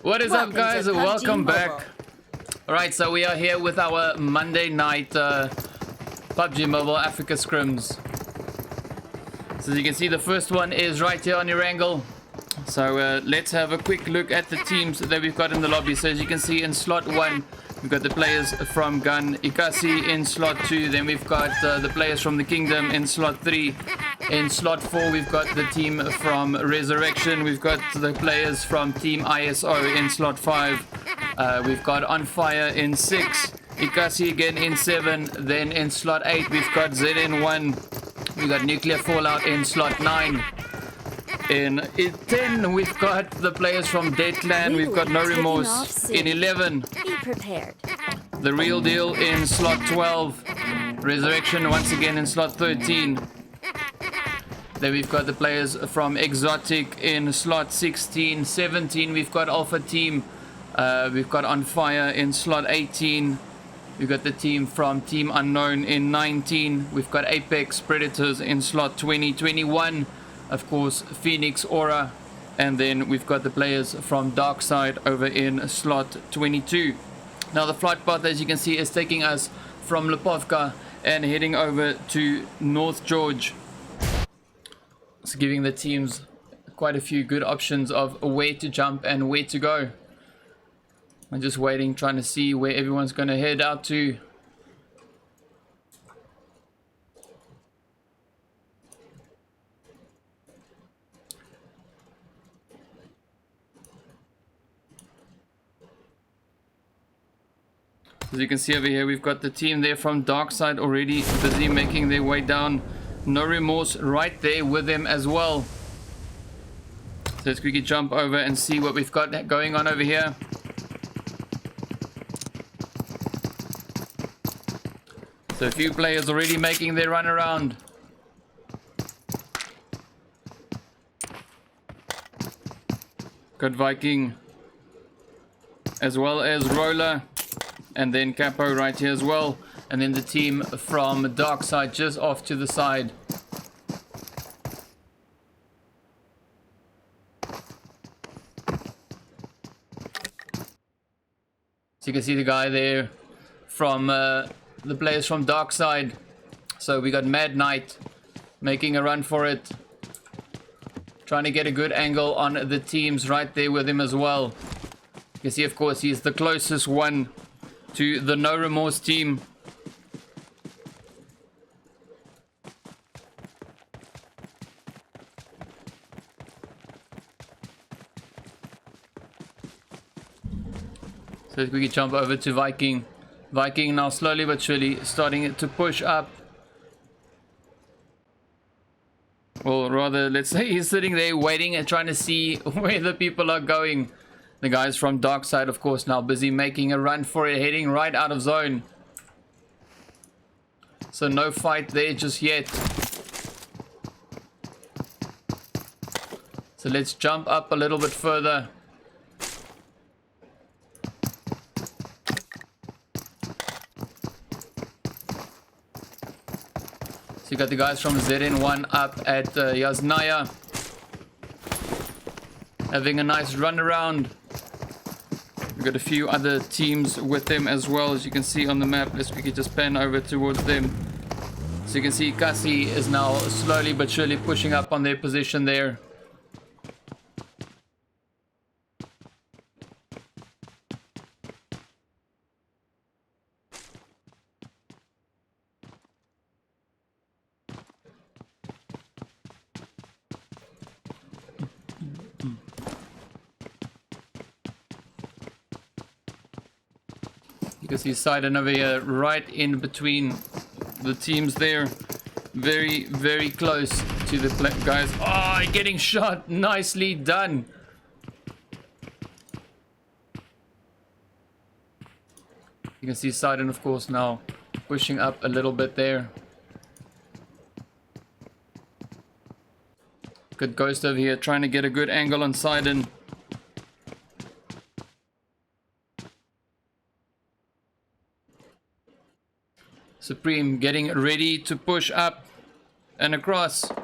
What is up, guys? Welcome back. Alright, so we are here with our Monday night PUBG Mobile Africa Scrims. So as you can see, the first one is right here on ERANGLE. So let's have a quick look at the teams that we've got in the lobby. So as you can see, in slot 1, we've got the players from Gun Ikasi. In slot 2, then we've got the players from the Kingdom. In slot 3, in slot 4, we've got the team from Resurrection. We've got the players from Team ISO in slot 5. We've got On Fire in 6. Ikasi again in 7. Then in slot 8, we've got ZN1. We've got Nuclear Fallout in slot 9. In 10, we've got the players from Dead Clan. We've got No Remorse in 11. Be prepared. The Real Deal in slot 12. Resurrection once again in slot 13. Then we've got the players from Exotic in slot 16. 17, we've got Alpha Team. We've got On Fire in slot 18. We've got the team from Team Unknown in 19. We've got Apex Predators in slot 20. 21. Of course, Phoenix Aura, and then we've got the players from Darkside over in slot 22. Now the flight path, as you can see, is taking us from Lipovka and heading over to North George. It's giving the teams quite a few good options of where to jump and where to go. I'm just waiting, trying to see where everyone's going to head out to. As you can see over here, we've got the team there from Darkside already busy making their way down. No Remorse right there with them as well. So let's quickly jump over and see what we've got going on over here. So a few players already making their run around. Got Viking as well as Roller. And then Capo right here as well. And then the team from Darkside just off to the side. So you can see the guy there from the players from Darkside. So we got Mad Knight making a run for it. Trying to get a good angle on the teams right there with him as well. You can see, of course, he's the closest one to the No Remorse team. So let's quickly jump over to Viking. Viking now slowly but surely starting to push up. Or rather, let's say he's sitting there waiting and trying to see where the people are going. The guys from Darkside, of course, now busy making a run for it, heading right out of zone. So no fight there just yet. So let's jump up a little bit further. So you got the guys from ZN1 up at Yasnaya, having a nice run around. We've got a few other teams with them as well, as you can see on the map. Let's quickly just pan over towards them. So you can see Kasi is now slowly but surely pushing up on their position there. You can see Sidon over here right in between the teams there. Very, very close to the guys. Oh, getting shot. Nicely done. You can see Sidon, of course, now pushing up a little bit there. Good Ghost over here trying to get a good angle on Sidon. Supreme getting ready to push up and across. So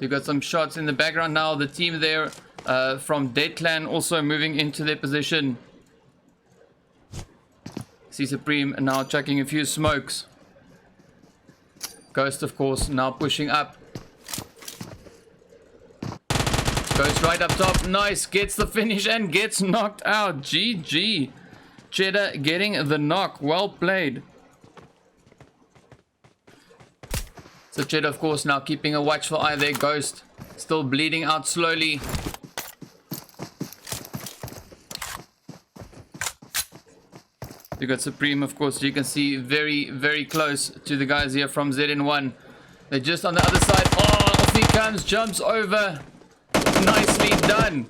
you got some shots in the background now. The team there from Dead Clan also moving into their position. See Supreme now chucking a few smokes. Ghost, of course, now pushing up. Ghost right up top. Nice. Gets the finish and gets knocked out. GG. Cheddar getting the knock. Well played. So Cheddar, of course, now keeping a watchful eye there. Ghost still bleeding out slowly. You got Supreme, of course. You can see very, very close to the guys here from ZN1. They're just on the other side. Oh, off he comes. Jumps over. Nicely done.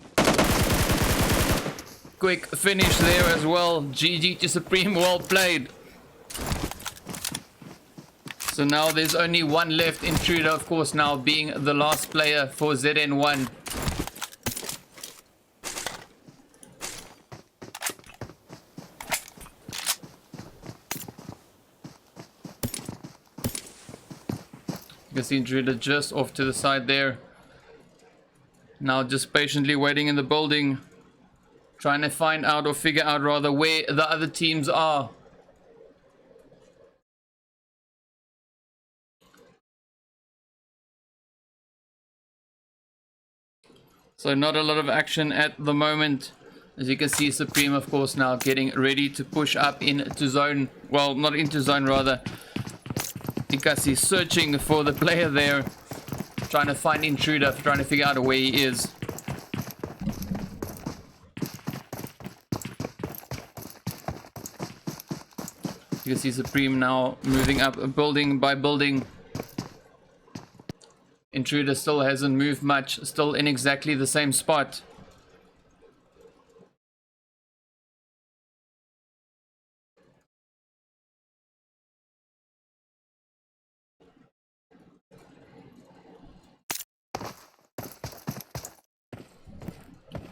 Quick finish there as well. GG to Supreme. Well played. So now there's only one left. Intruder, of course, now being the last player for ZN1. You can see Intruder just off to the side there. Now just patiently waiting in the building. Trying to find out, or figure out rather, where the other teams are. So not a lot of action at the moment. As you can see, Supreme, of course, now getting ready to push up into zone. Well, not into zone, rather. Ikasi searching for the player there. Trying to find Intruder, trying to figure out where he is. You can see Supreme now moving up building by building. Intruder still hasn't moved much, still in exactly the same spot.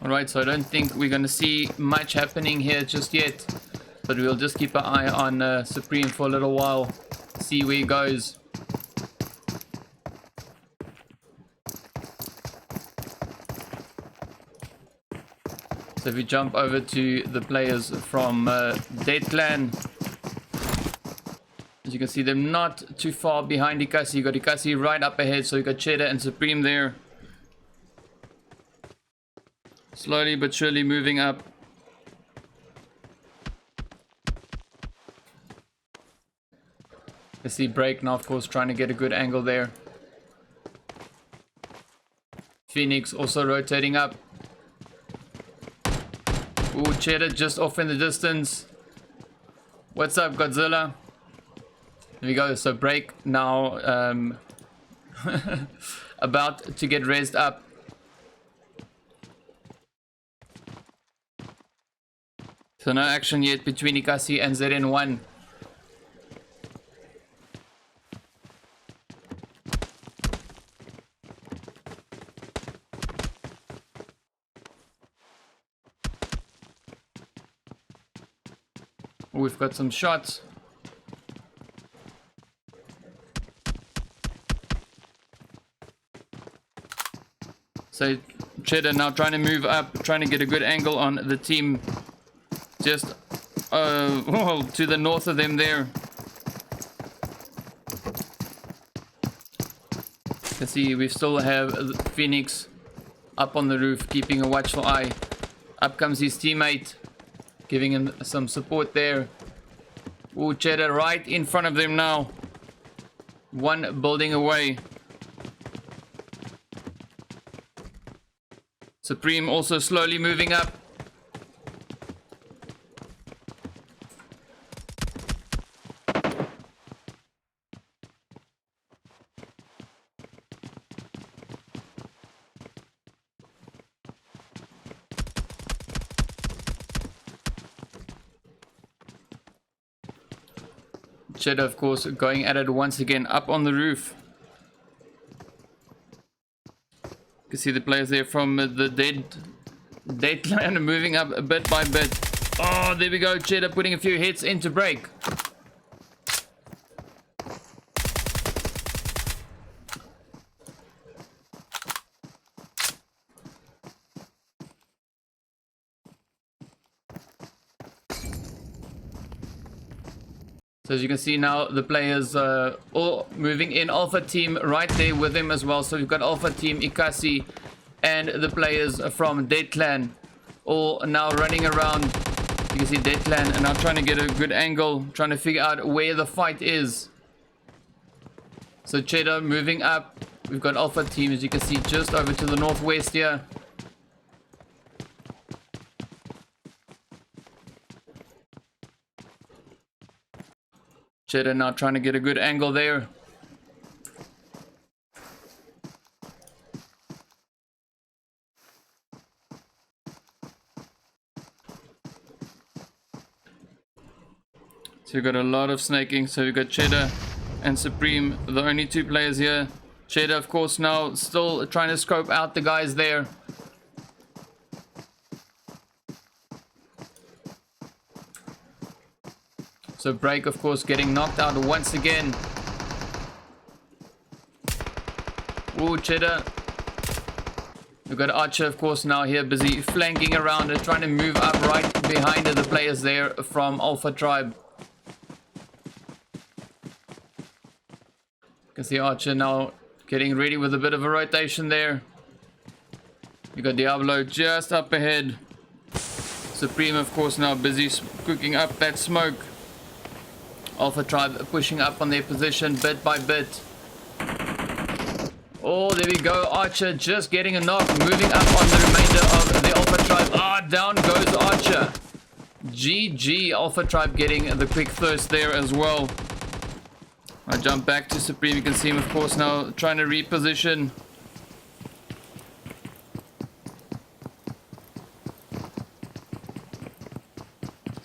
Alright, so I don't think we're going to see much happening here just yet. But we'll just keep an eye on Supreme for a little while. See where he goes. So if we jump over to the players from Dead Clan. As you can see, they're not too far behind Ikasi. You got Ikasi right up ahead, so you got Cheddar and Supreme there. Slowly but surely moving up. You see Break now, of course, trying to get a good angle there. Phoenix also rotating up. Ooh, Cheddar just off in the distance. What's up, Godzilla? There we go. So Break now about to get raised up. So no action yet between Ikasi and ZN1. We've got some shots. So Cheddar now trying to move up, trying to get a good angle on the team just well, to the north of them there. You can see we still have Phoenix up on the roof, keeping a watchful eye. Up comes his teammate, giving him some support there. Ooh, Cheddar right in front of them now. One building away. Supreme also slowly moving up. Cheddar, of course, going at it once again up on the roof. You can see the players there from the Dead Clan moving up bit by bit. Oh, there we go. Cheddar putting a few hits into Break. So as you can see now, the players all moving in. Alpha team right there with him as well. So we've got Alpha team, Ikasi, and the players from Dead Clan all now running around. You can see Dead Clan and now trying to get a good angle, trying to figure out where the fight is. So Cheddar moving up. We've got Alpha team, as you can see, just over to the northwest here. Cheddar now trying to get a good angle there. So we've got a lot of snaking. So we've got Cheddar and Supreme, the only two players here. Cheddar, of course, now still trying to scope out the guys there. So Break, of course, getting knocked out once again. Ooh, Cheddar. We've got Archer, of course, now here busy flanking around and trying to move up right behind the players there from Alpha Tribe. You can see Archer now getting ready with a bit of a rotation there. You got Diablo just up ahead. Supreme, of course, now busy cooking up that smoke. Alpha Tribe pushing up on their position bit by bit. Oh, there we go. Archer just getting a knock, moving up on the remainder of the Alpha Tribe. Ah, down goes Archer. GG, Alpha Tribe getting the quick thirst there as well. I jump back to Supreme. You can see him, of course, now trying to reposition.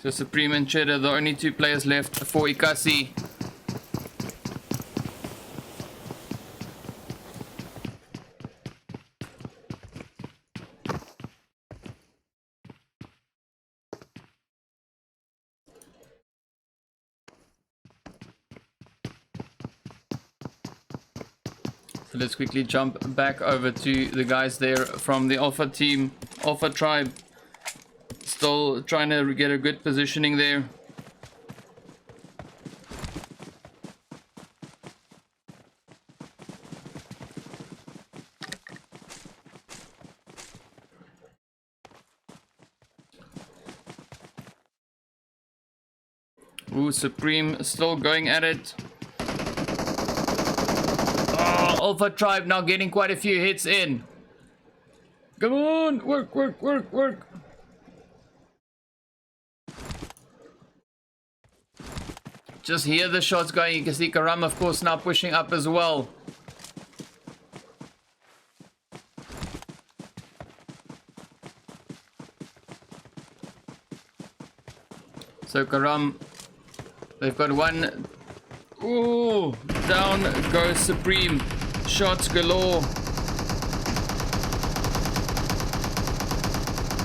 So Supreme and Cheddar, the only two players left for Ikasi. So let's quickly jump back over to the guys there from the Alpha team, Alpha Tribe. Still trying to get a good positioning there. Ooh, Supreme still going at it. Oh, Alpha Tribe now getting quite a few hits in. Come on, work, work, work, work. Just hear the shots going. You can see Karam, of course, now pushing up as well. So Karam, they've got one. Ooh, down goes Supreme. Shots galore.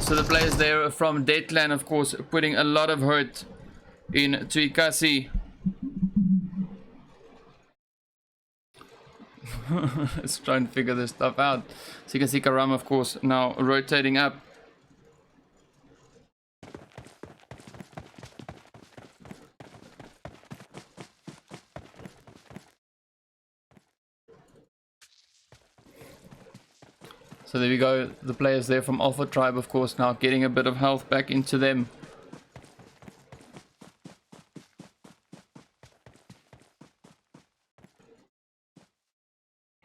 So the players there from Dead Clan, of course, putting a lot of hurt into Ikasi. Let's try and figure this stuff out. So you can see Karam, of course, now rotating up. So there we go. The players there from Alpha Tribe, of course, now getting a bit of health back into them.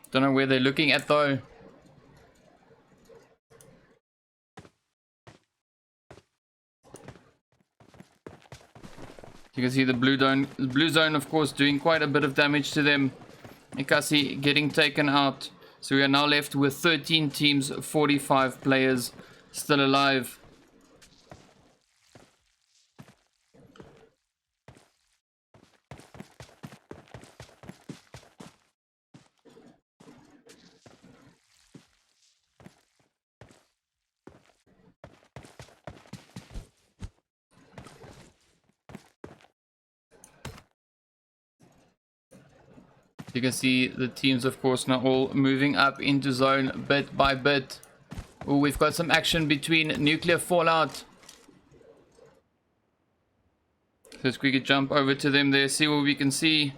Don't know where they're looking at though. You can see the blue zone, of course, doing quite a bit of damage to them. Ikasi getting taken out. So we are now left with 13 teams, 45 players still alive. You can see the teams, of course, now all moving up into zone bit by bit. Ooh, we've got some action between Nuclear Fallout Let's quickly jump over to them there, see what we can see.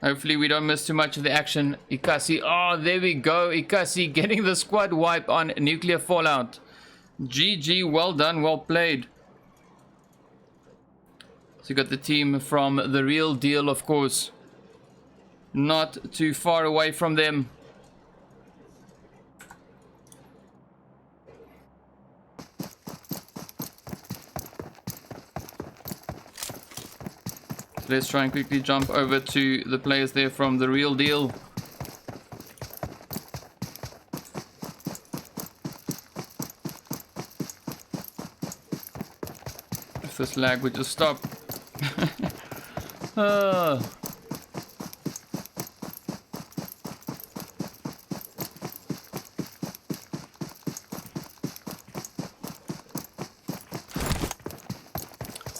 Hopefully we don't miss too much of the action. Ikasi, oh, there we go. Ikasi getting the squad wipe on Nuclear Fallout. GG, well done, well played. So you got the team from The Real Deal, of course. Not too far away from them. So let's try and quickly jump over to the players there from The Real Deal. If this lag would just stop.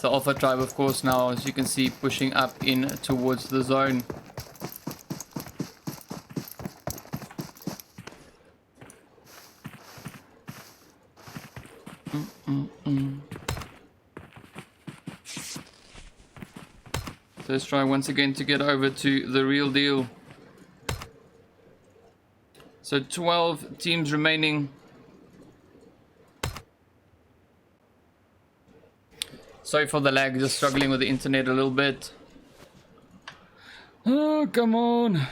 The Alpha tribe, of course, now, as you can see, pushing up in towards the zone. So let's try once again to get over to The Real Deal. So 12 teams remaining. Sorry for the lag, just struggling with the internet a little bit. Oh, come on.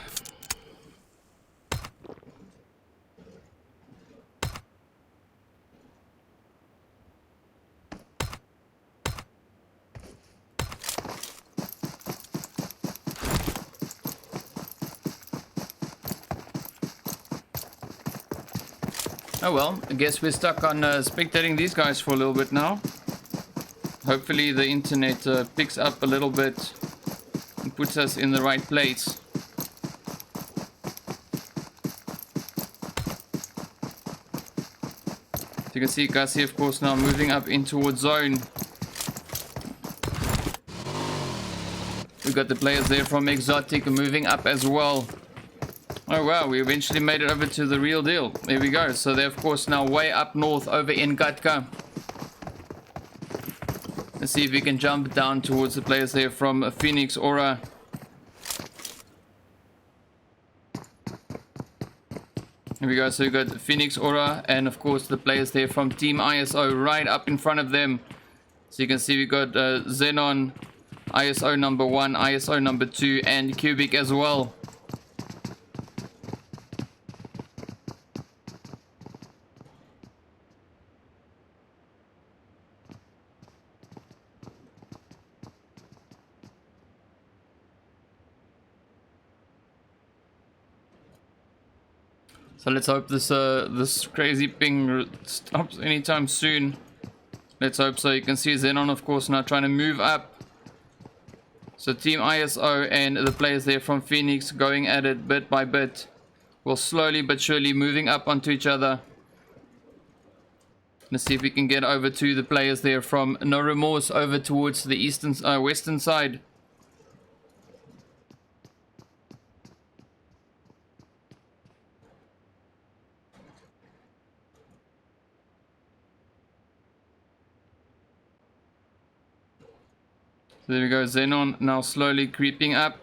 Oh well, I guess we're stuck on spectating these guys for a little bit now. Hopefully the internet picks up a little bit and puts us in the right place. You can see Gussie, of course, now moving up in towards zone. We've got the players there from Exotic moving up as well. Oh wow, we eventually made it over to The Real Deal. There we go. So they're, of course, now way up north over in Gatka. Let's see if we can jump down towards the players there from Phoenix Aura. Here we go. So we've got Phoenix Aura and, of course, the players there from Team ISO right up in front of them. So you can see we've got Xenon, ISO number 1, ISO number 2, and Cubic as well. So let's hope this crazy ping stops anytime soon. Let's hope so. You can see Xenon, of course, now trying to move up. So Team ISO and the players there from Phoenix going at it bit by bit. Well, slowly but surely moving up onto each other. Let's see if we can get over to the players there from No Remorse over towards the western side. So there we go, Xenon now slowly creeping up.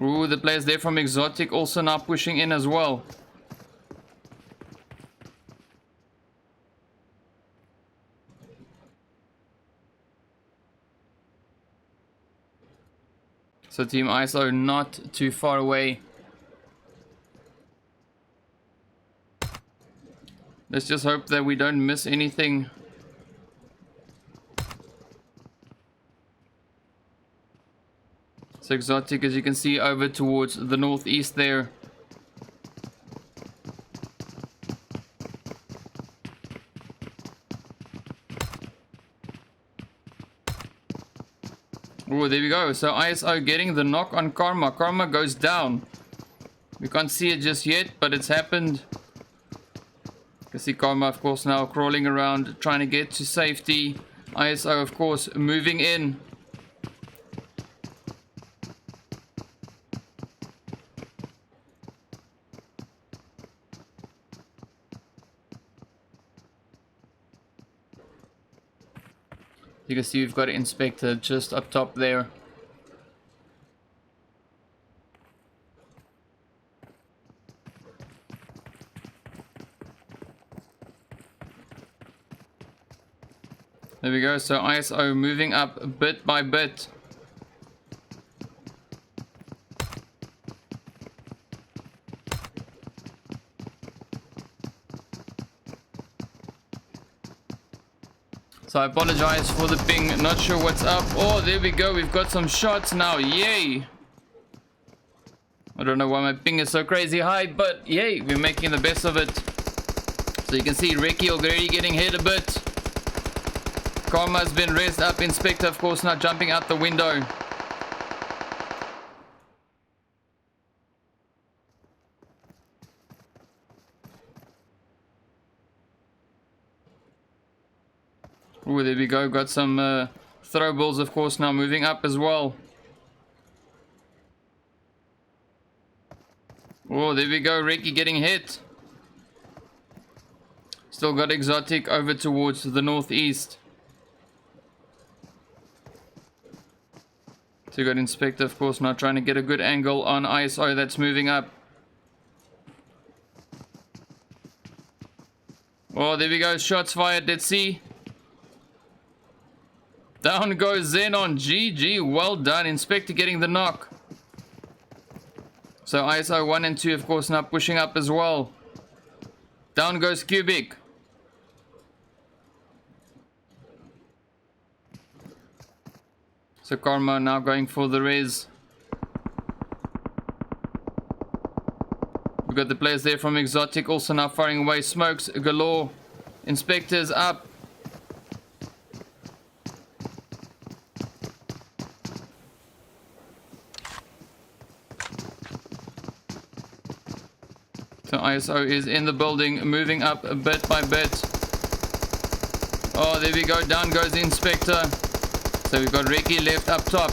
Ooh, the players there from Exotic also now pushing in as well. So Team ISO not too far away. Let's just hope that we don't miss anything. So Exotic, as you can see, over towards the northeast there. Oh, there we go. So ISO getting the knock on Karma. Karma goes down. We can't see it just yet, but it's happened. You can see Karma, of course, now crawling around, trying to get to safety. ISO, of course, moving in. You can see we've got an inspector just up top there. There we go, so ISO moving up bit by bit. So I apologize for the ping, not sure what's up. Oh, there we go, we've got some shots now, yay! I don't know why my ping is so crazy high, but yay, we're making the best of it. So you can see Ricky already getting hit a bit. Karma's been raised up, Inspector of course now jumping out the window. Oh, there we go. Got some throw balls, of course, now moving up as well. Oh, there we go. Ricky getting hit. Still got Exotic over towards the northeast. So you got Inspector, of course, now trying to get a good angle on ISO that's moving up. Oh, there we go. Shots fired. Let's see. Down goes Xenon. GG. Well done. Inspector getting the knock. So ISO 1 and 2, of course, now pushing up as well. Down goes Cubic. So Karma now going for the res. We've got the players there from Exotic also now firing away. Smokes galore. Inspectors up. So ISO is in the building, moving up bit by bit. Oh, there we go. Down goes the Inspector. So we've got Ricky left up top.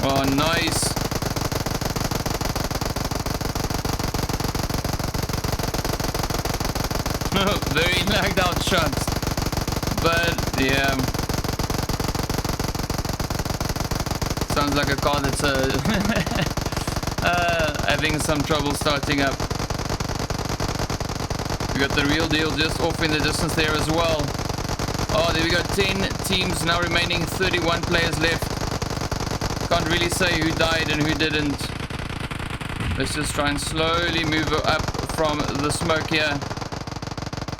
Oh, nice. Very lagged out shots. But, yeah. Sounds like a car that's having some trouble starting up. We got the real deal just off in the distance there as well. Oh, there we go. 10 teams now remaining. 31 players left. Can't really say who died and who didn't. Let's just try and slowly move up from the smoke here,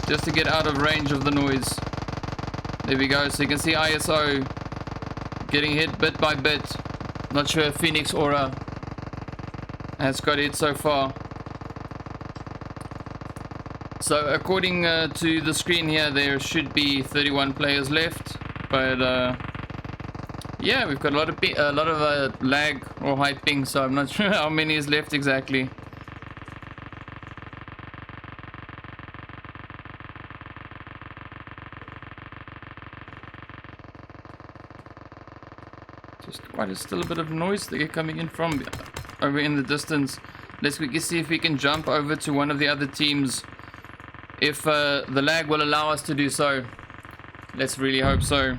just to get out of range of the noise. There we go. So you can see ISO getting hit bit by bit. Not sure if Phoenix Aura has got it so far. So according to the screen here, there should be 31 players left. But yeah, we've got a lot of lag or high ping, so I'm not sure how many is left exactly. Still a bit of noise there coming in from over in the distance. Let's quickly see if we can jump over to one of the other teams, if the lag will allow us to do so. Let's really hope so.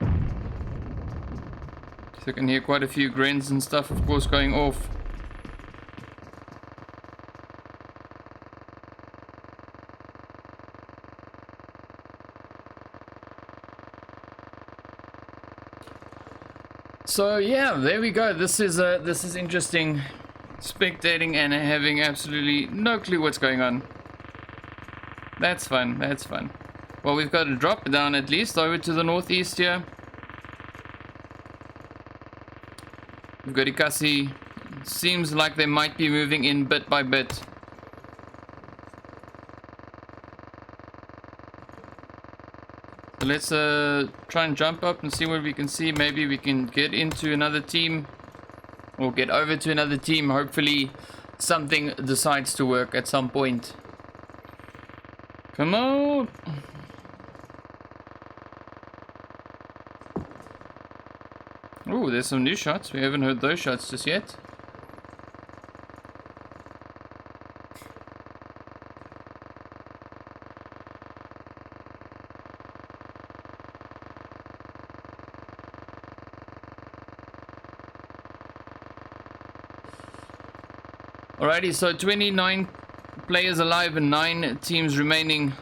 So you can hear quite a few grins and stuff, of course, going off. So yeah, there we go. This is interesting, spectating and having absolutely no clue what's going on. That's fun. That's fun. Well, we've got a drop down at least over to the northeast here. We've got Ikasi. Seems like they might be moving in bit by bit. So let's try and jump up and see what we can see. Maybe we can get into another team or get over to another team. Hopefully something decides to work at some point. Come on. Oh, there's some new shots. We haven't heard those shots just yet. Alrighty, so 29 players alive and 9 teams remaining.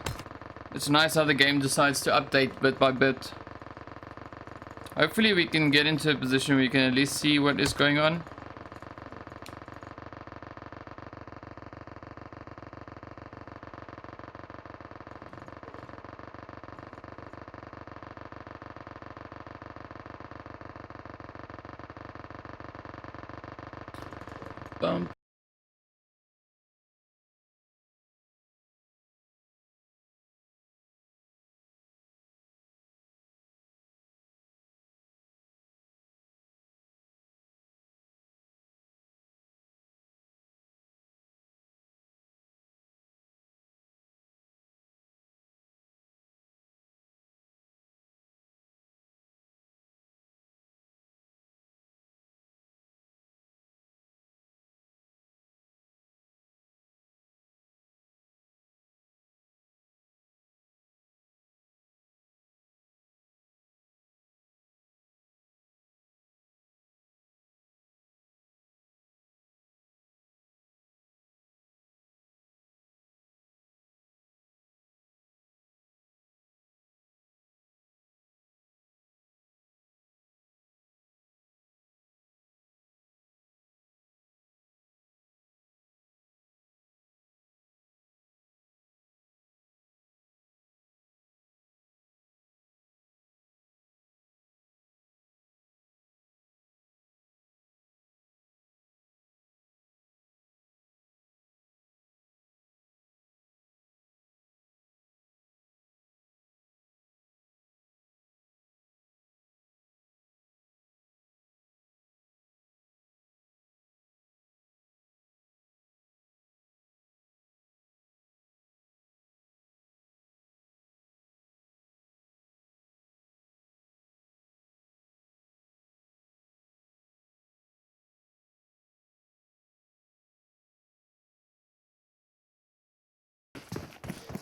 It's nice how the game decides to update bit by bit. Hopefully we can get into a position where we can at least see what is going on. Bump.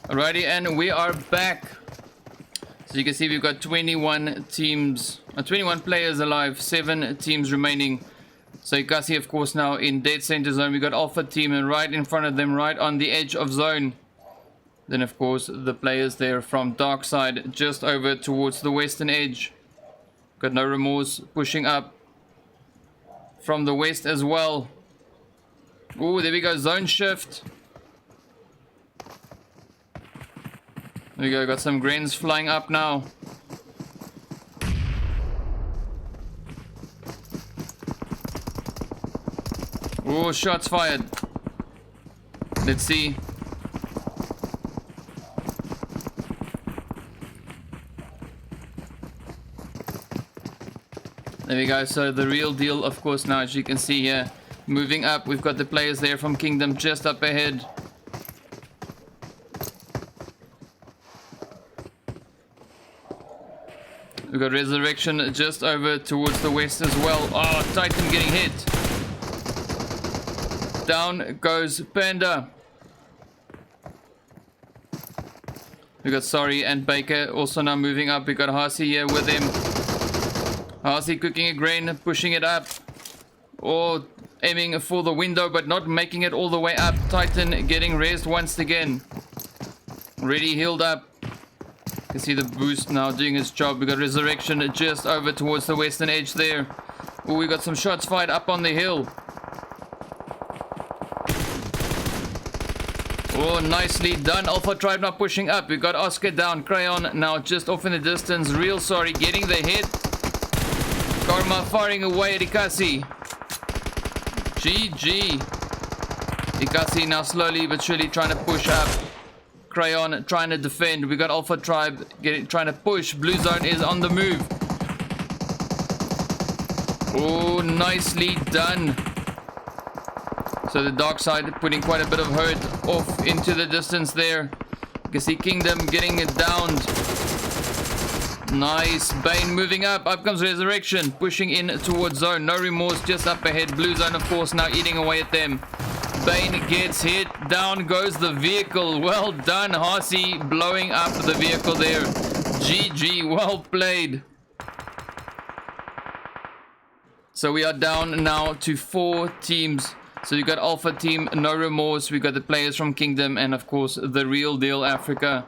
Alrighty, and we are back. So you can see we've got 21 teams, 21 players alive, 7 teams remaining. So you can see, of course, now in dead center zone, we got Alpha team, and right in front of them, right on the edge of zone. Then, of course, the players there from Dark Side, just over towards the western edge. Got No Remorse pushing up from the west as well. Oh, there we go, zone shift. There we go, got some Grens flying up now. Oh, shots fired. Let's see. There we go, so the real deal, of course, now, as you can see here, moving up. We've got the players there from Kingdom just up ahead. We've got Resurrection just over towards the west as well. Oh, Titan getting hit. Down goes Panda. We've got Sorry and Baker also now moving up. We've got Harsey here with him. Harsey cooking a grain, pushing it up. Or aiming for the window, but not making it all the way up. Titan getting rezzed once again. Already healed up. You can see the boost now doing its job. We got Resurrection just over towards the western edge there. Oh, we got some shots fired up on the hill. Oh, nicely done. Alpha Tribe now pushing up. We got Oscar down. Crayon now just off in the distance. Real Sorry getting the hit. Karma firing away at Ikasi. GG. Ikasi now slowly but surely trying to push up. Crayon trying to defend. We got Alpha Tribe trying to push. Blue Zone is on the move. Oh, nicely done. So the Dark Side putting quite a bit of hurt off into the distance there. You can see Kingdom getting it downed. Nice. Bane moving up. Up comes Resurrection. Pushing in towards zone. No remorse. Just up ahead. Blue zone, of course, now eating away at them. Bane gets hit. Down goes the vehicle. Well done, Horsey. Blowing up the vehicle there. GG. Well played. So we are down now to 4 teams. So you got Alpha Team, No Remorse. We got the players from Kingdom. And, of course, the Real Deal Africa.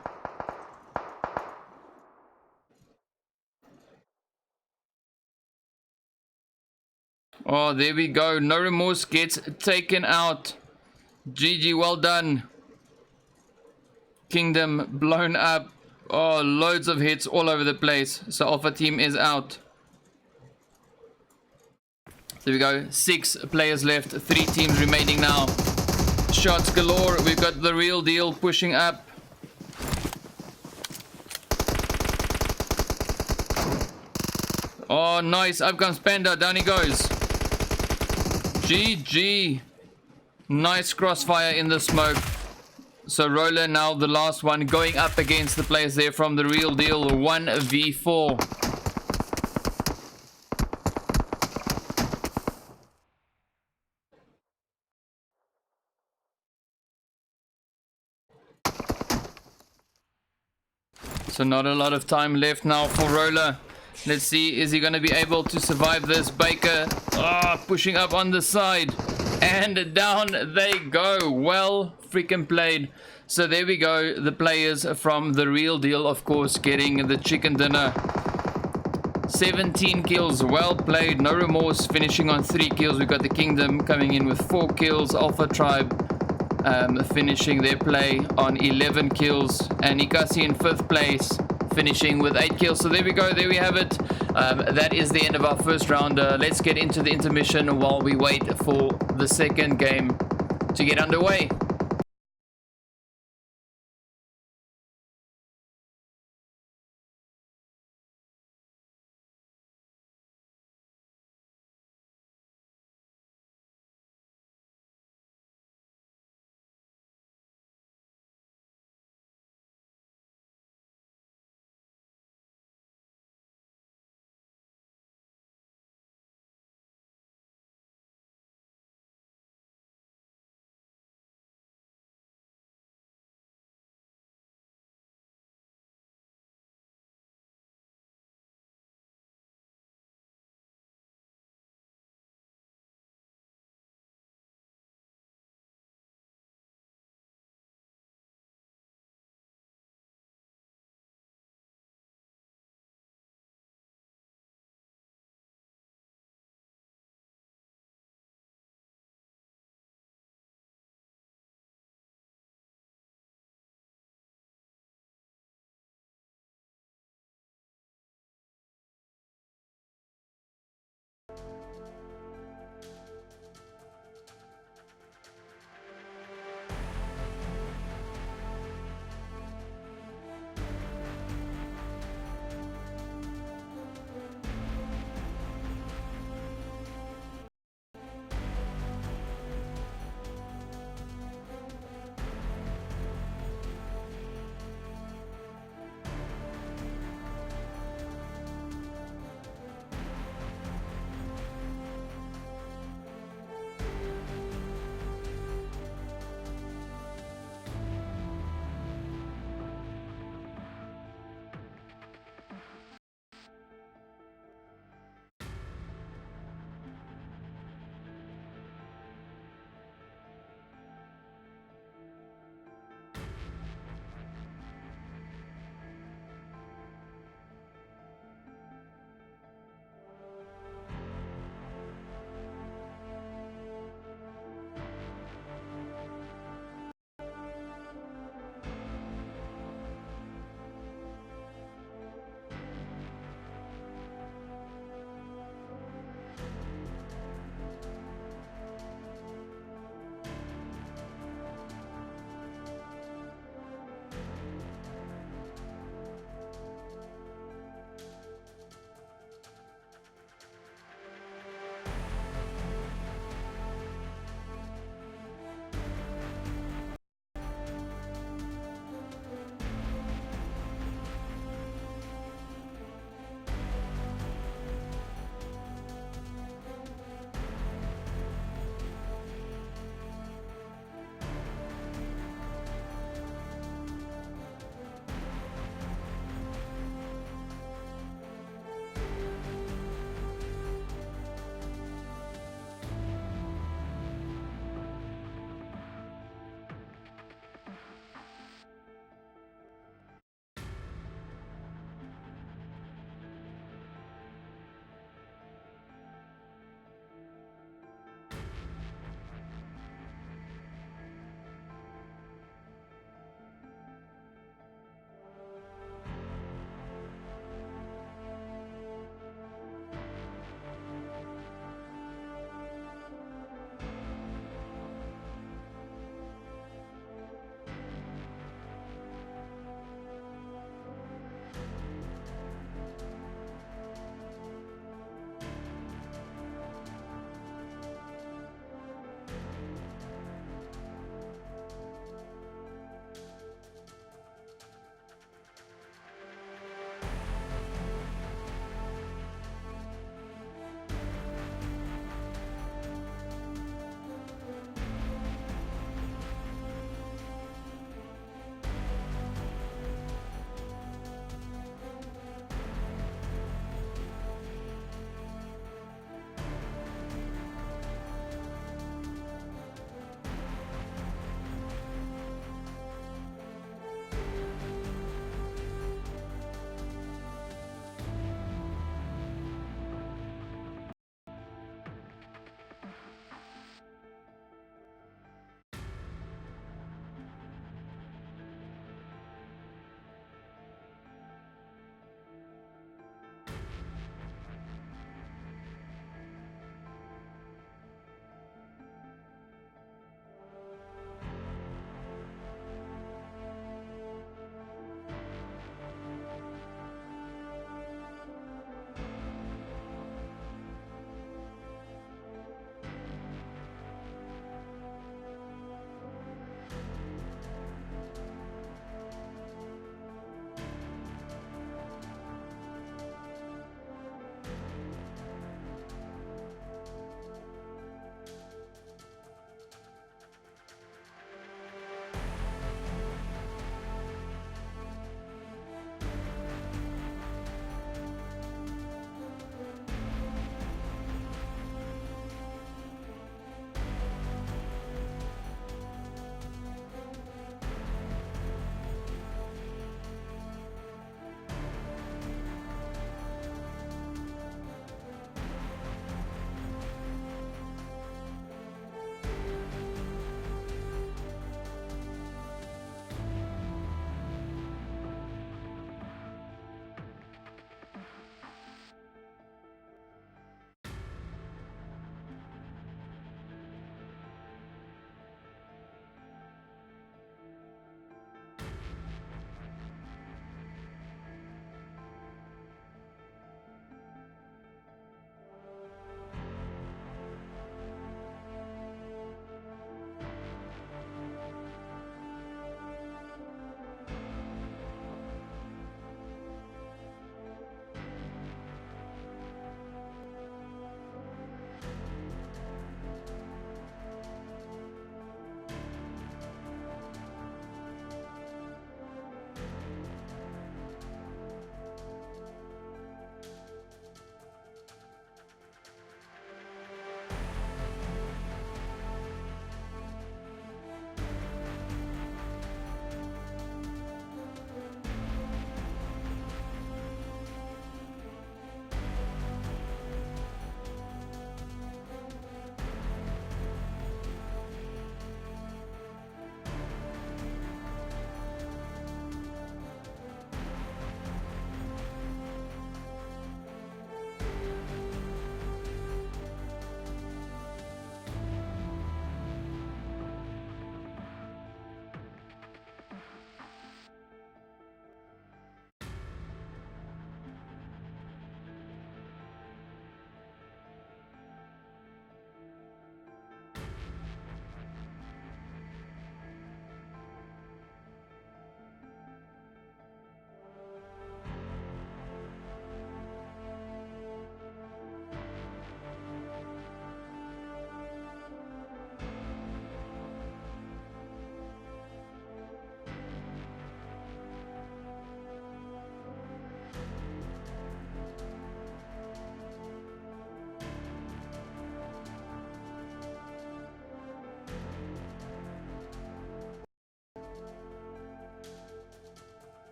Oh, there we go. No Remorse gets taken out. GG, well done. Kingdom blown up. Oh, loads of hits all over the place. So Alpha Team is out. There we go. 6 players left. 3 teams remaining now. Shots galore. We've got the Real Deal pushing up. Oh, nice. Up comes Panda. Down he goes. GG. Nice crossfire in the smoke. So Roller now the last one going up against the players there from the Real Deal. 1v4. So not a lot of time left now for Roller. Let's see, is he going to be able to survive this? Baker, pushing up on the side. And down they go. Well freaking played. So there we go. The players from the Real Deal, of course, getting the chicken dinner. 17 kills. Well played. No Remorse finishing on 3 kills. We've got the Kingdom coming in with 4 kills. Alpha Tribe finishing their play on 11 kills. And Ikasi in 5th place, finishing with 8 kills. So there we go. There we have it. That is the end of our first round. Let's get into the intermission while we wait for the second game to get underway.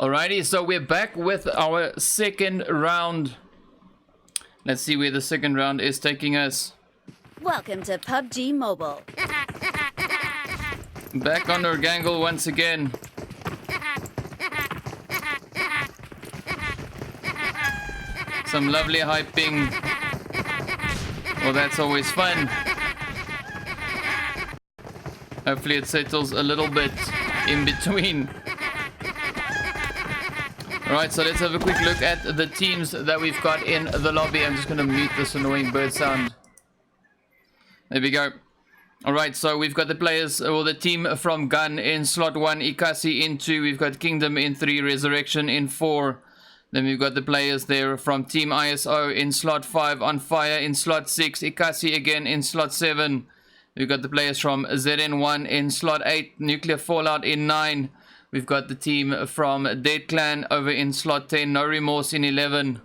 Alrighty, so we're back with our second round. Let's see where the second round is taking us. Welcome to PUBG Mobile. Back on ERANGLE once again. Some lovely hyping. Well, that's always fun. Hopefully it settles a little bit in between. Alright, so let's have a quick look at the teams that we've got in the lobby. I'm just going to mute this annoying bird sound. There we go. Alright, so we've got the players, or the team from Gun in slot 1, Ikasi in 2, we've got Kingdom in 3, Resurrection in 4. Then we've got the players there from Team ISO in slot 5, On Fire in slot 6, Ikasi again in slot 7. We've got the players from ZN1 in slot 8, Nuclear Fallout in 9. We've got the team from Dead Clan over in slot 10, No Remorse in 11.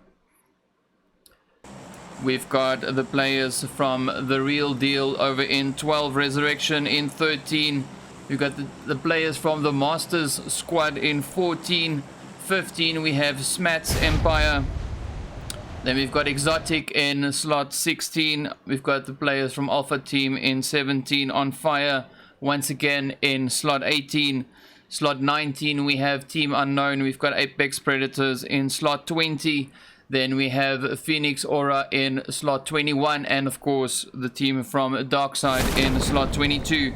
We've got the players from The Real Deal over in 12, Resurrection in 13. We've got the players from the Masters Squad in 14. 15 we have Smats Empire. Then we've got Exotic in slot 16. We've got the players from Alpha Team in 17. On Fire once again in slot 18. Slot 19 we have Team Unknown. We've got Apex Predators in slot 20. Then we have Phoenix Aura in slot 21. And of course the team from Darkside in slot 22.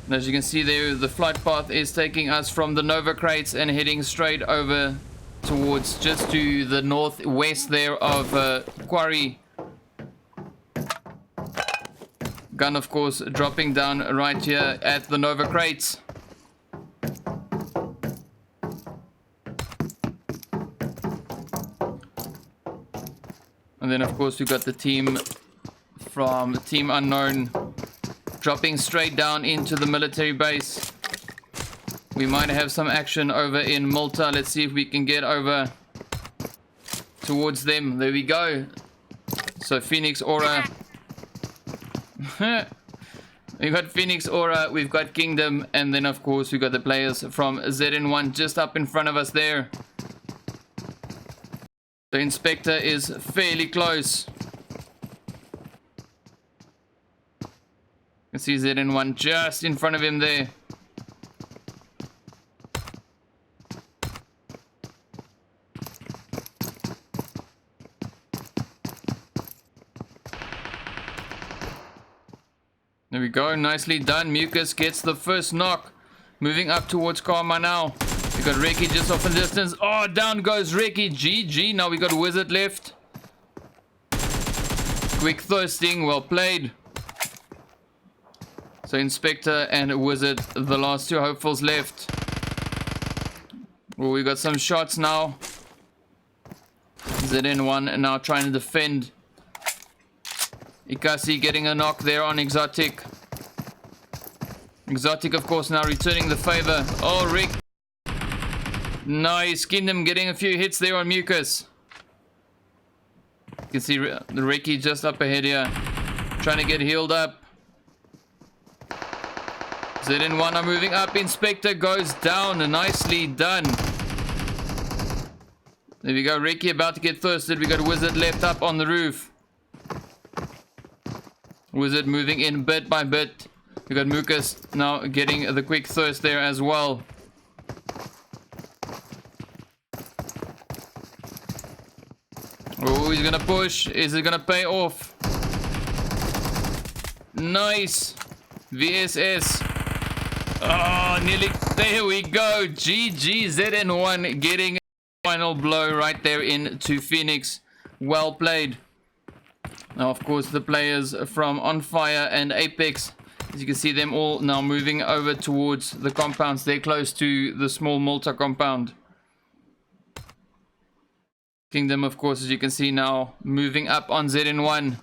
And as you can see there, the flight path is taking us from the Nova crates and heading straight over towards just to the northwest there of Quarry. Gun of course dropping down right here at the Nova crates. And then of course we've got the team from Team Unknown dropping straight down into the military base. We might have some action over in Malta. Let's see if we can get over towards them. There we go. So Phoenix Aura. We've got Phoenix Aura, we've got Kingdom, and then of course we've got the players from ZN1 just up in front of us there. The Inspector is fairly close. You can see ZN1 just in front of him there. There we go, nicely done. Mucus gets the first knock. Moving up towards Karma now. We got Ricky just off in the distance. Oh, down goes Ricky. GG. Now we got Wizard left. Quick thirsting, well played. So Inspector and Wizard, the last two hopefuls left. Oh, we got some shots now. ZN1 now trying to defend. Ikasi getting a knock there on Exotic. Exotic, of course, now returning the favor. Oh, Rick. Nice. Kingdom getting a few hits there on Mucus. You can see the Ricky just up ahead here. Trying to get healed up. ZN1 are moving up. Inspector goes down. Nicely done. There we go. Ricky about to get thirsted. We got Wizard left up on the roof. Wizard moving in bit by bit. We got Mucus now getting the quick thirst there as well. Oh, he's gonna push. Is it gonna pay off? Nice. VSS. Oh, nearly. There we go. GG. ZN1 getting a final blow right there into Phoenix. Well played. Now, of course, the players from On Fire and Apex, as you can see them all now moving over towards the compounds. They're close to the small Malta compound. Kingdom, of course, as you can see now, moving up on ZN1.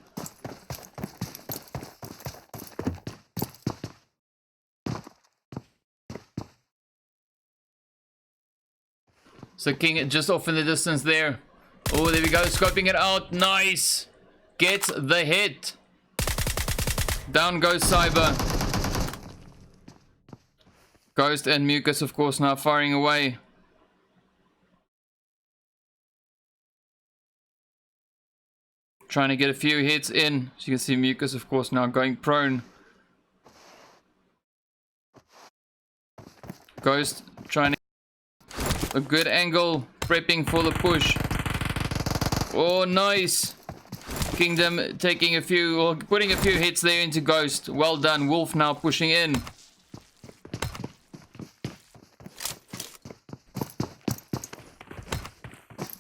So King just off in the distance there. Oh, there we go, scoping it out. Nice. Gets the hit. Down goes Cyber. Ghost and Mucus, of course, now firing away. Trying to get a few hits in. As you can see, Mucus, of course, now going prone. Ghost trying to get a good angle, prepping for the push. Oh, nice. Kingdom taking a few, or putting a few hits there into Ghost. Well done. Wolf now pushing in.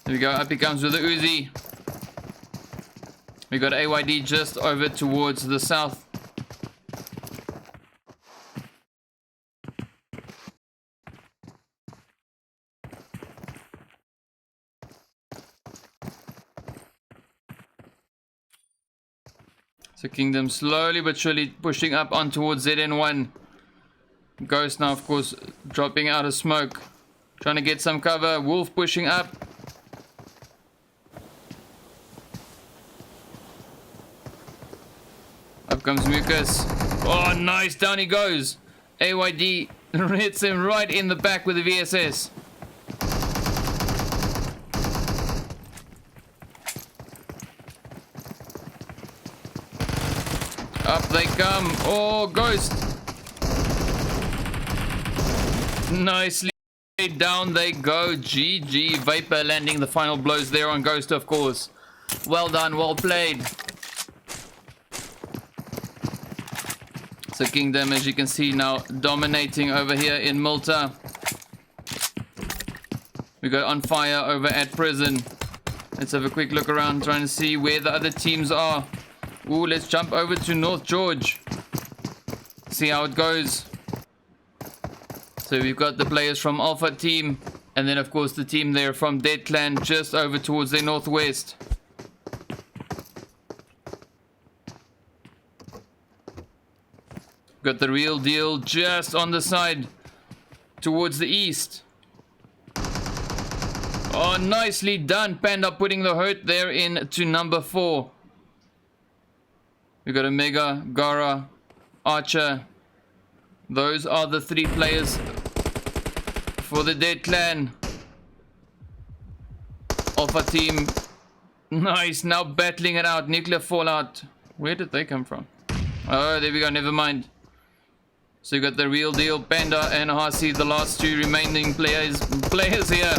There we go. Up he comes with the Uzi. We got AYD just over towards the south. So Kingdom slowly but surely pushing up on towards ZN1. Ghost now, of course, dropping out of smoke. Trying to get some cover. Wolf pushing up. Up comes Mucus. Oh, nice. Down he goes. AYD hits him right in the back with the VSS. Up they come. Oh, Ghost. Nicely down they go. GG. Vapor landing the final blows there on Ghost, of course. Well done. Well played. So Kingdom, as you can see, now dominating over here in Malta. We got on fire over at prison. Let's have a quick look around, trying to see where the other teams are. Ooh, let's jump over to North George. See how it goes. So we've got the players from Alpha Team. And then, of course, the team there from Dead Clan just over towards the northwest. Got the Real Deal just on the side towards the east. Oh, nicely done. Panda putting the hurt there in to number 4. We got Omega, Gara, Archer. Those are the 3 players for the Dead Clan. Alpha Team. Nice. Now battling it out. Nuclear Fallout. Where did they come from? Oh, there we go. Never mind. So you got the Real Deal, Panda and Hasi, the last 2 remaining players here.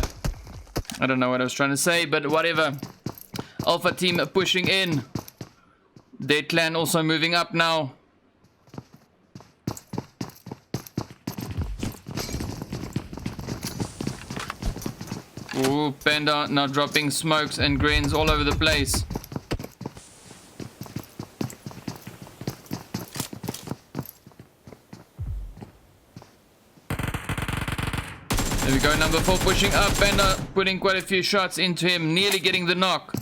I don't know what I was trying to say, but whatever. Alpha Team pushing in. Dead Clan also moving up now. Ooh, Panda now dropping smokes and grains all over the place. There we go, number 4 pushing up. Panda putting quite a few shots into him, nearly getting the knock.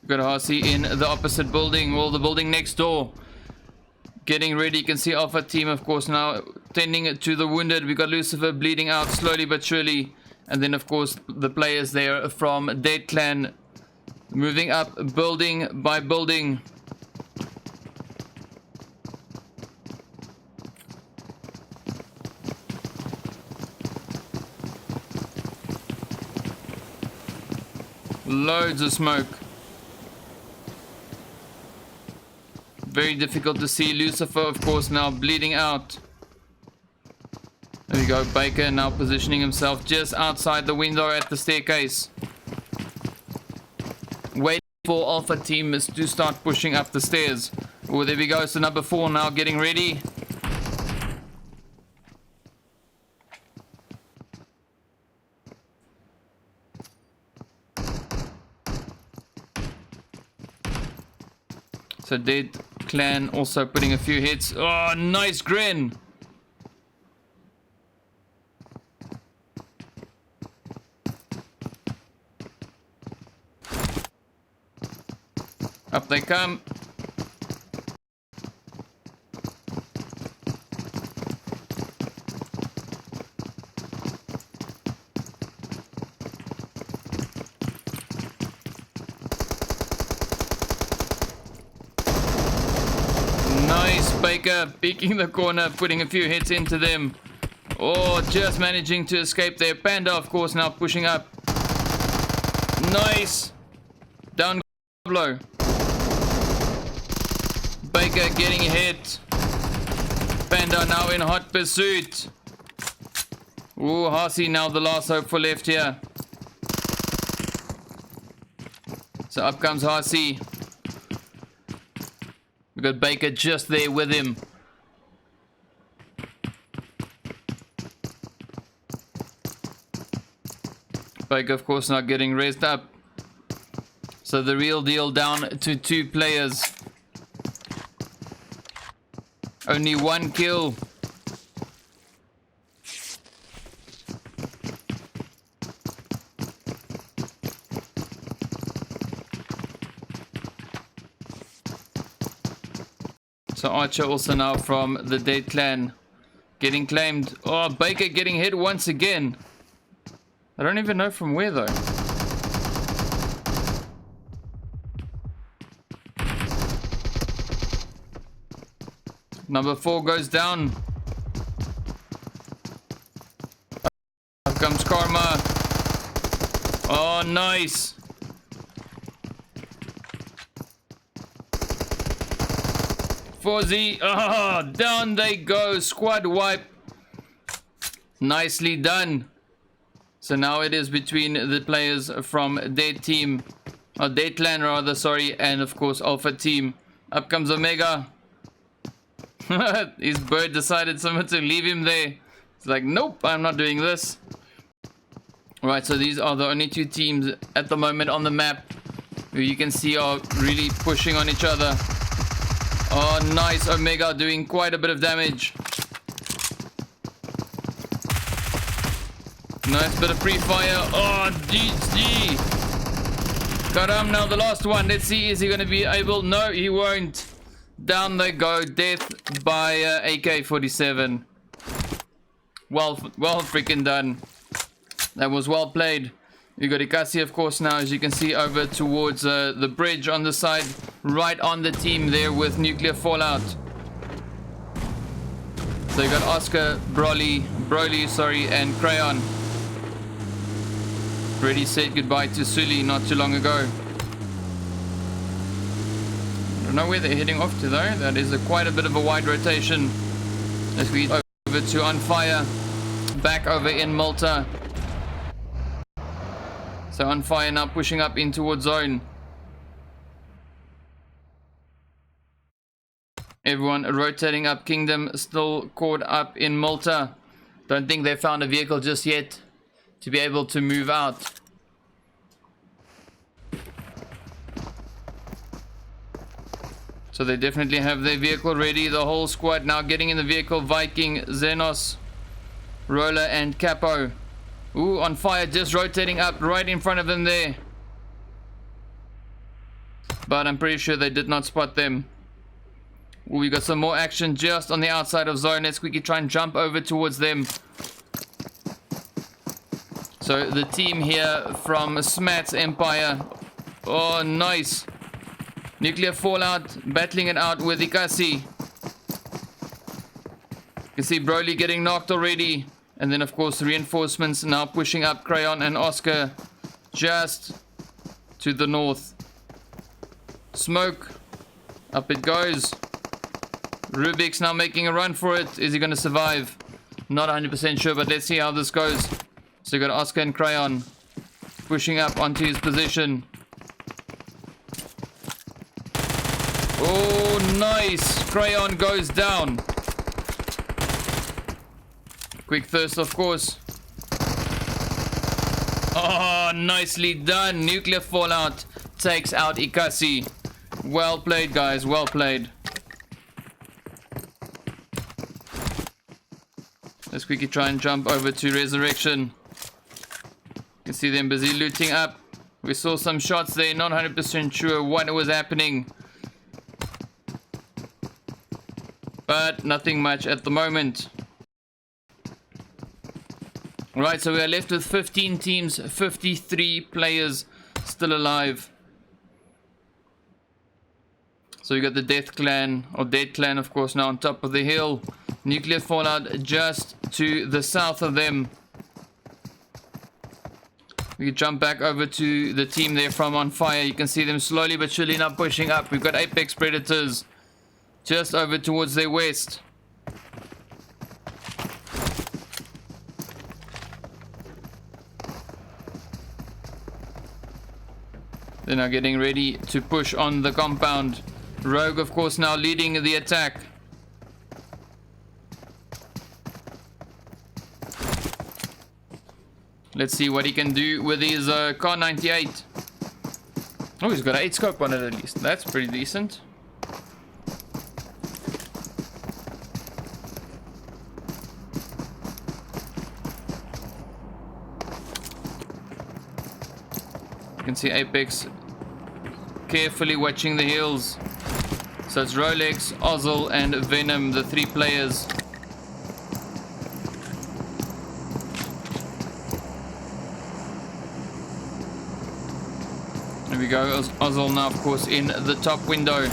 Got Hasi in the opposite building, well, the building next door. Getting ready. You can see Alpha Team, of course, now tending to the wounded. We got Lucifer bleeding out slowly but surely. And then, of course, the players there from Dead Clan moving up building by building. Loads of smoke. Very difficult to see. Lucifer, of course, now bleeding out. There we go. Baker now positioning himself just outside the window at the staircase. Waiting for Alpha Team to start pushing up the stairs. Oh, there we go. So number 4 now getting ready. So Dead Clan also putting a few hits. Oh, nice grin. Up they come. Nice, Baker peeking the corner, putting a few hits into them. Oh, just managing to escape there. Panda, of course, now pushing up. Nice. Down blow. Baker getting hit. Panda now in hot pursuit. Ooh, Harsey now the last hope for left here. So up comes Harsey. We got Baker just there with him. Baker, of course, not getting raised up. So the real deal down to 2 players. Only 1 kill. So Archer also now from the Dead Clan getting claimed. Oh, Baker getting hit once again. I don't even know from where though. Number 4 goes down. Up comes Karma. Oh, nice. Fozzy. Oh, down they go. Squad wipe. Nicely done. So now it is between the players from Dead Team, or Dead Clan rather, sorry, and of course Alpha Team. Up comes Omega. His bird decided someone to leave him there. It's like, nope, I'm not doing this. Right, so these are the only 2 teams at the moment on the map who you can see are really pushing on each other. Oh, nice. Omega doing quite a bit of damage. Nice bit of pre-fire. Oh, GG. Karam now the last one. Let's see, is he going to be able? No, he won't. Down they go. Death by AK-47. Well freaking done. That was well played. We got Ikasi, of course, now, as you can see, over towards the bridge on the side. Right on the team there with nuclear fallout. So you got Oscar, Broly, sorry, and Crayon. Already said goodbye to Sully not too long ago. I don't know where they're heading off to though. That is quite a bit of a wide rotation. Let's go over to On Fire. Back over in Malta. So On Fire now pushing up in towards zone. Everyone rotating up. Kingdom still caught up in Malta. Don't think they found a vehicle just yet to be able to move out. So they definitely have their vehicle ready. The whole squad now getting in the vehicle. Viking, Xenos, Roller, and Capo. Ooh, On Fire just rotating up right in front of them there. But I'm pretty sure they did not spot them. Ooh, we got some more action just on the outside of zone. Let's quickly try and jump over towards them. So the team here from Smat's Empire. Oh, nice. Nuclear fallout, battling it out with Ikasi. You can see Broly getting knocked already. And then, of course, reinforcements now pushing up Crayon and Oscar just to the north. Smoke. Up it goes. Rubik's now making a run for it. Is he going to survive? Not 100% sure, but let's see how this goes. So you got Oscar and Crayon pushing up onto his position. Oh, nice. Crayon goes down. Quick thirst, of course. Oh, nicely done. Nuclear fallout takes out Ikasi. Well played, guys. Well played. Let's quickly try and jump over to Resurrection. You can see them busy looting up. We saw some shots there. Not 100% sure what was happening. But nothing much at the moment. Alright, so we are left with 15 teams, 53 players still alive. So we got the Death Clan, or Dead Clan of course, now on top of the hill. Nuclear fallout just to the south of them. We can jump back over to the team there from On Fire. You can see them slowly but surely now pushing up. We've got Apex Predators just over towards their west. They're now getting ready to push on the compound. Rogue, of course, now leading the attack. Let's see what he can do with his Car 98. Oh, he's got an 8-scope on it at least. That's pretty decent. You can see Apex carefully watching the hills. So it's Rolex, Ozzel, and Venom, the 3 players. There we go, Ozzel now, of course, in the top window.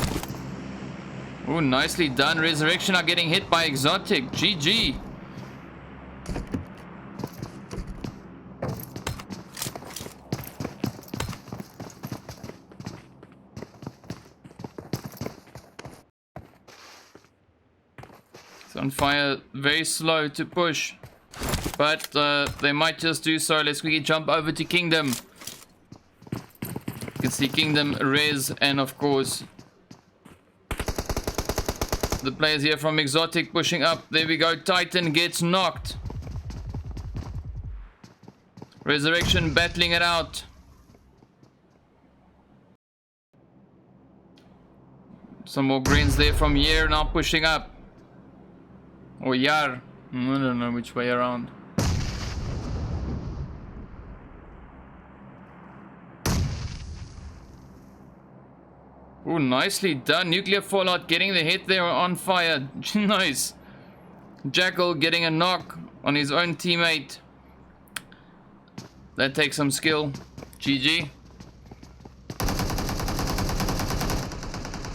Oh, nicely done. Resurrection are getting hit by Exotic. GG. It's On Fire, very slow to push. But they might just do so. Let's quickly jump over to Kingdom. You can see Kingdom, Rez, and of course the players here from Exotic pushing up. There we go. Titan gets knocked. Resurrection battling it out. Some more greens there from Yer now pushing up. Or Yar. I don't know which way around. Oh, nicely done. Nuclear fallout getting the hit there On Fire. Nice. Jackal getting a knock on his own teammate. That takes some skill. GG.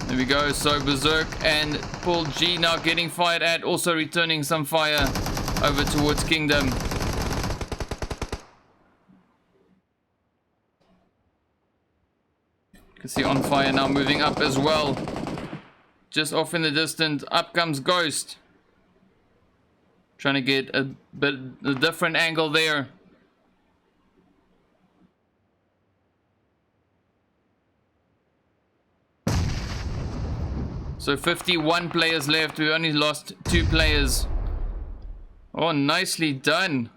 There we go. So Berserk and Paul G now getting fired at. Also returning some fire over towards Kingdom. You can see On Fire now moving up as well. Just off in the distance, up comes Ghost. Trying to get a different angle there. So 51 players left. We only lost 2 players. Oh, nicely done.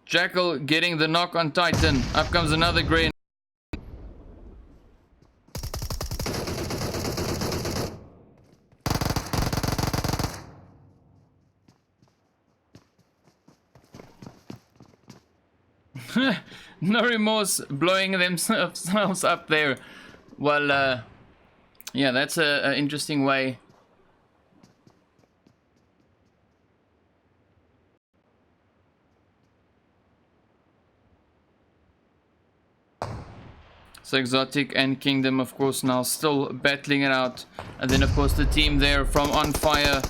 Jackal getting the knock on Titan. Up comes another grenade. No remorse, blowing themselves up there. Well, yeah, that's an interesting way. So Exotic and Kingdom, of course, now still battling it out. And then, of course, the team there from On Fire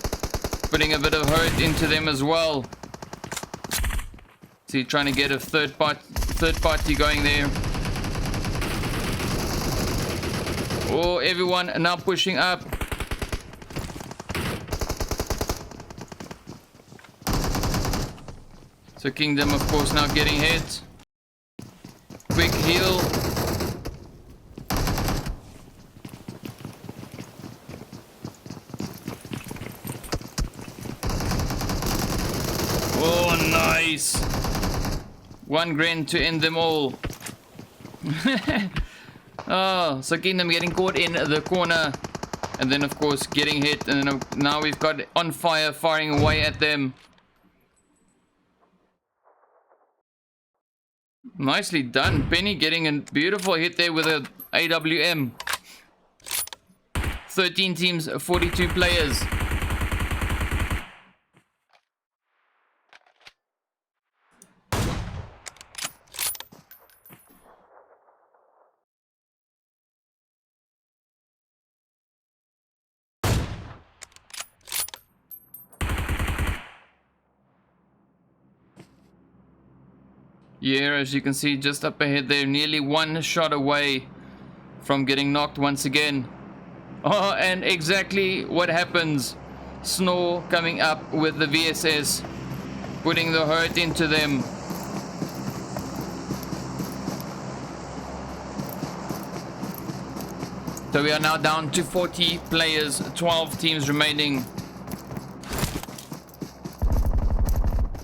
putting a bit of hurt into them as well. See, trying to get a third party going there. Oh, everyone now pushing up. So Kingdom, of course, now getting hit. Quick heal. Oh, nice. 1 grand to end them all. Oh, so Kingdom getting caught in the corner. And then, of course, getting hit. And then now we've got On Fire firing away at them. Nicely done. Penny getting a beautiful hit there with a AWM. 13 teams, 42 players. Yeah, as you can see just up ahead there, nearly one shot away from getting knocked once again. Oh, and exactly what happens. Snore coming up with the VSS, putting the hurt into them. So we are now down to 40 players, 12 teams remaining.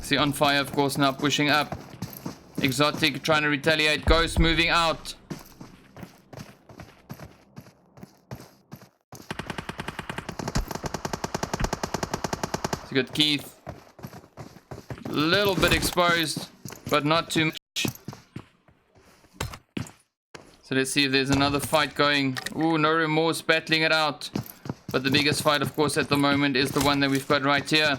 See On Fire, of course, now pushing up. Exotic trying to retaliate. Ghost moving out. So you got Keith. A little bit exposed, but not too much. So let's see if there's another fight going. Ooh, No Remorse battling it out. But the biggest fight, of course, at the moment is the one that we've got right here.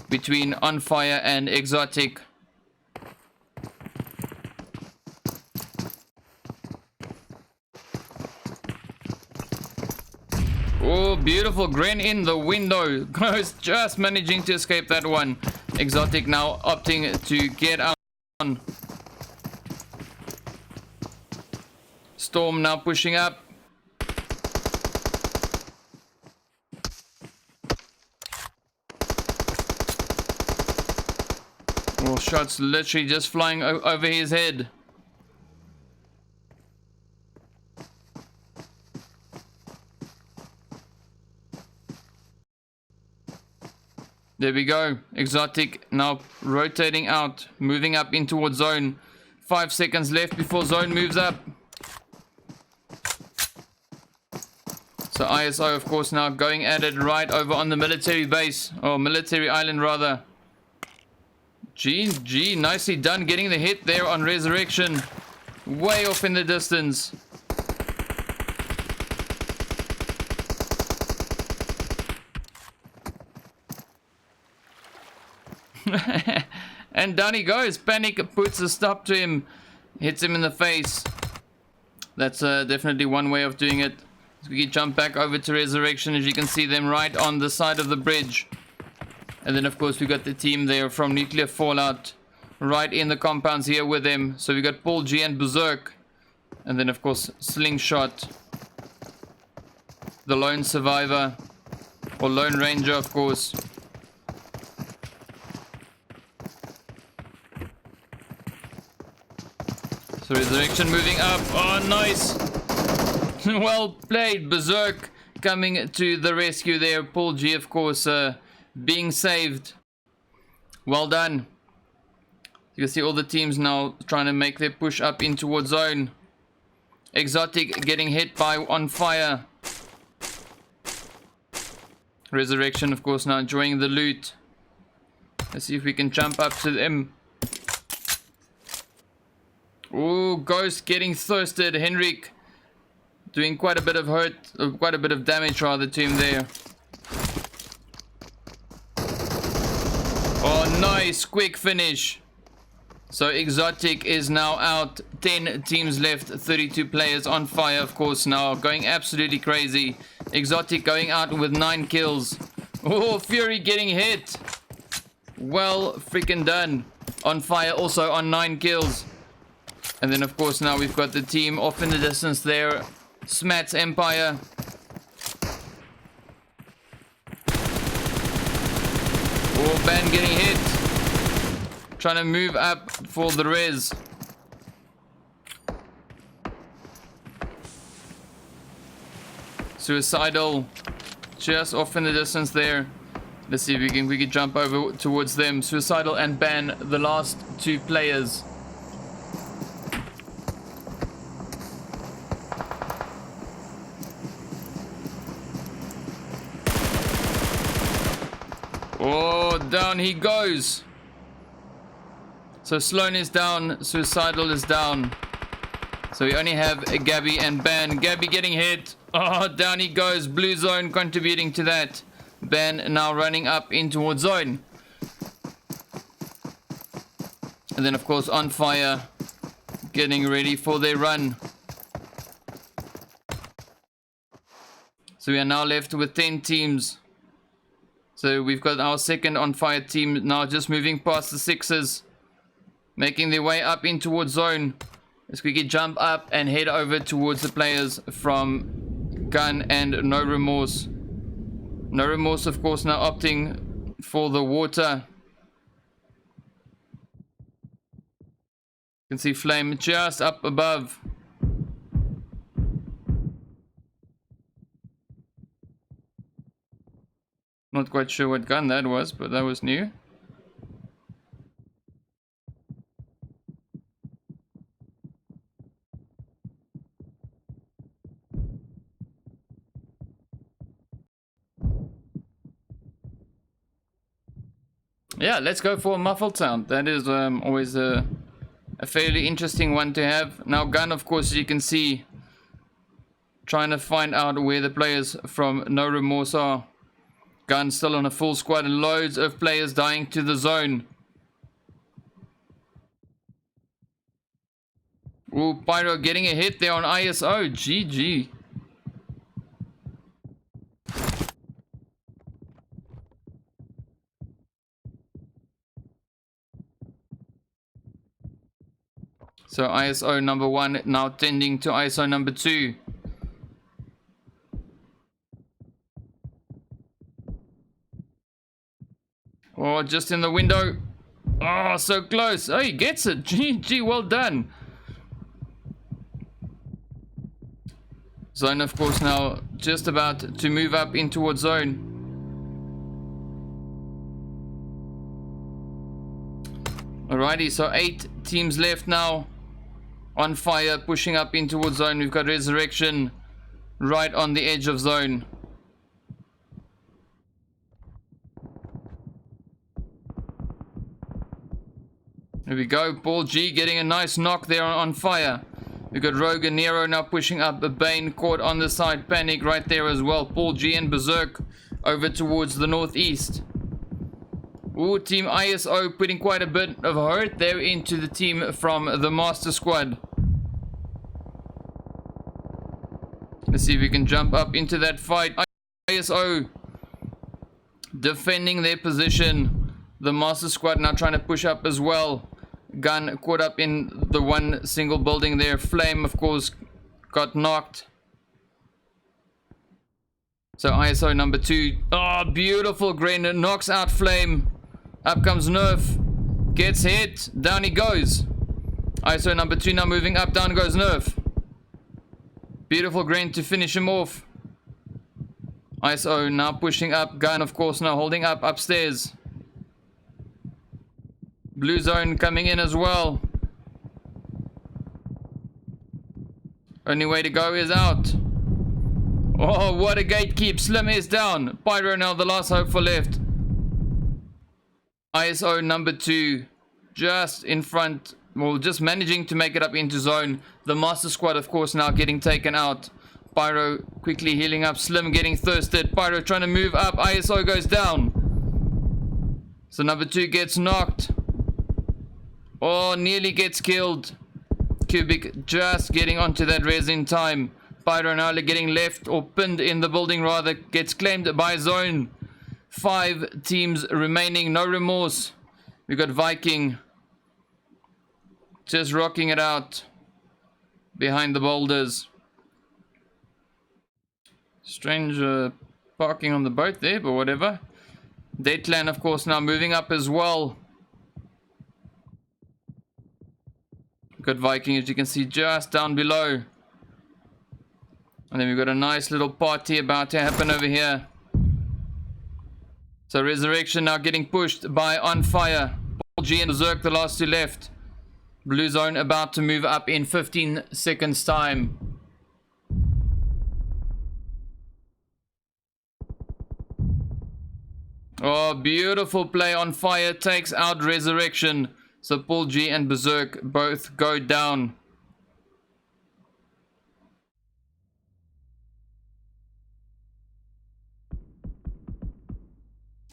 Between On Fire and Exotic. Oh, beautiful. Gren in the window. Ghost just managing to escape that one. Exotic now opting to get out. Storm now pushing up. Oh, shots literally just flying over his head. There we go. Exotic now rotating out, moving up in towards zone. 5 seconds left before zone moves up. So ISO, of course, now going at it right over on the military base, or military island rather. GG, nicely done getting the hit there on Resurrection. Way off in the distance. And down he goes. Panic puts a stop to him. Hits him in the face. That's definitely one way of doing it. So we can jump back over to Resurrection, as you can see them right on the side of the bridge. And then of course we got the team there from Nuclear Fallout right in the compounds here with them. So we got Paul G and Berserk. And then of course Slingshot. The Lone Survivor. Or Lone Ranger, of course. So Resurrection moving up. Oh, nice. Well played. Berserk coming to the rescue there. Paul G, of course, being saved. Well done. You can see all the teams now trying to make their push up in towards zone. Exotic getting hit by On Fire. Resurrection, of course, now enjoying the loot. Let's see if we can jump up to them. Oh, Ghost getting thirsted. Henrik doing quite a bit of hurt, quite a bit of damage rather to him there. Oh, nice. Quick finish. So Exotic is now out. 10 teams left, 32 players. On Fire, of course, now going absolutely crazy. Exotic going out with 9 kills. Oh, Fury getting hit. Well freaking done. On Fire also on 9 kills. And then of course now we've got the team off in the distance there. Smat's Empire. Oh, Ban getting hit. Trying to move up for the res. Suicidal just off in the distance there. Let's see if we can jump over towards them. Suicidal and Ban, the last 2 players. Oh, down he goes. So Sloan is down, Suicidal is down. So we only have Gabby and Ban. Gabby getting hit. Oh, down he goes. Blue zone contributing to that. Ban now running up in towards zone. And then of course On Fire getting ready for their run. So we are now left with 10 teams. So we've got our second On Fire team now just moving past the 6s. making their way up in towards zone. Let's quickly jump up and head over towards the players from Gun and No Remorse. No Remorse, of course, now opting for the water. You can see Flame just up above. Not quite sure what gun that was, but that was new. Yeah, let's go for a muffled sound. That is always a fairly interesting one to have. Now Gun, of course, as you can see, trying to find out where the players from No Remorse are. Gun still on a full squad and loads of players dying to the zone. Ooh, Pyro getting a hit there on ISO. GG. So ISO number 1 now tending to ISO number 2. Oh, just in the window. Oh, so close. Oh, he gets it. GG, well done. Zone, of course, now just about to move up in towards zone. Alrighty, so 8 teams left now. On fire, pushing up in towards zone. We've got Resurrection right on the edge of zone. There we go. Paul G getting a nice knock there on fire. We've got Rogue and Nero now pushing up. Bane caught on the side. Panic right there as well. Paul G and Berserk over towards the northeast. Ooh, Team ISO putting quite a bit of hurt there into the team from the Master Squad. Let's see if we can jump up into that fight. ISO defending their position. The Master Squad now trying to push up as well. Gun caught up in the one single building there. Flame, of course, got knocked. So ISO number 2. Oh, beautiful grenade. Knocks out Flame. Up comes Nerf. Gets hit. Down he goes. ISO number 2 now moving up. Down goes Nerf. Beautiful grenade to finish him off. ISO now pushing up. Gun, of course, now holding up upstairs. Blue zone coming in as well. Only way to go is out. Oh, what a gatekeep. Slim is down. Pyro now the last hope for left. ISO number 2 just in front. Well, just managing to make it up into zone. The Master Squad, of course, now getting taken out. Pyro quickly healing up. Slim getting thirsted. Pyro trying to move up. ISO goes down. So number 2 gets knocked. Oh, nearly gets killed. Cubic just getting onto that res in time. Pyro now getting left or pinned in the building rather. Gets claimed by zone. 5 teams remaining. No Remorse. We got Viking just rocking it out behind the boulders. Strange parking on the boat there, but whatever. Dead Clan, of course, now moving up as well. We've got Viking, as you can see, just down below. And then we've got a nice little party about to happen over here. So Resurrection now getting pushed by On Fire. Paul G and Berserk, the last 2 left. Blue zone about to move up in 15 seconds time. Oh, beautiful play. On Fire takes out Resurrection. So Paul G and Berserk both go down.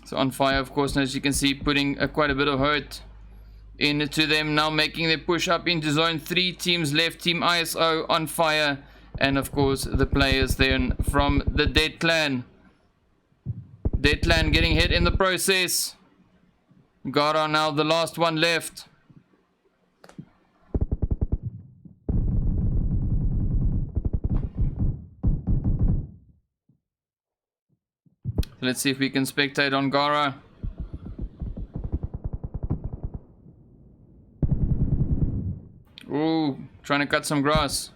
So On Fire, of course, as you can see, putting quite a bit of hurt into them, now making their push up into zone. 3 teams left. Team ISO, On Fire, and of course the players then from the Dead Clan. Dead Clan getting hit in the process. Gara now the last one left. Let's see if we can spectate on Gara. Ooh, trying to cut some grass.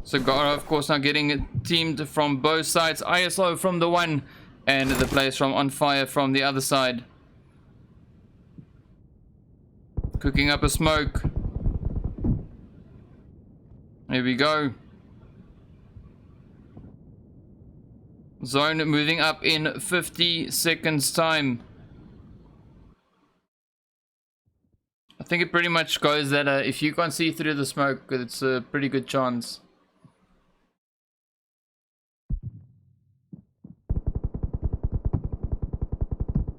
So Gara, of course, now getting teamed from both sides. ISO from the one, and the players from On Fire from the other side. Cooking up a smoke. Here we go. Zone moving up in 50 seconds time. I think it pretty much goes that if you can't see through the smoke, it's a pretty good chance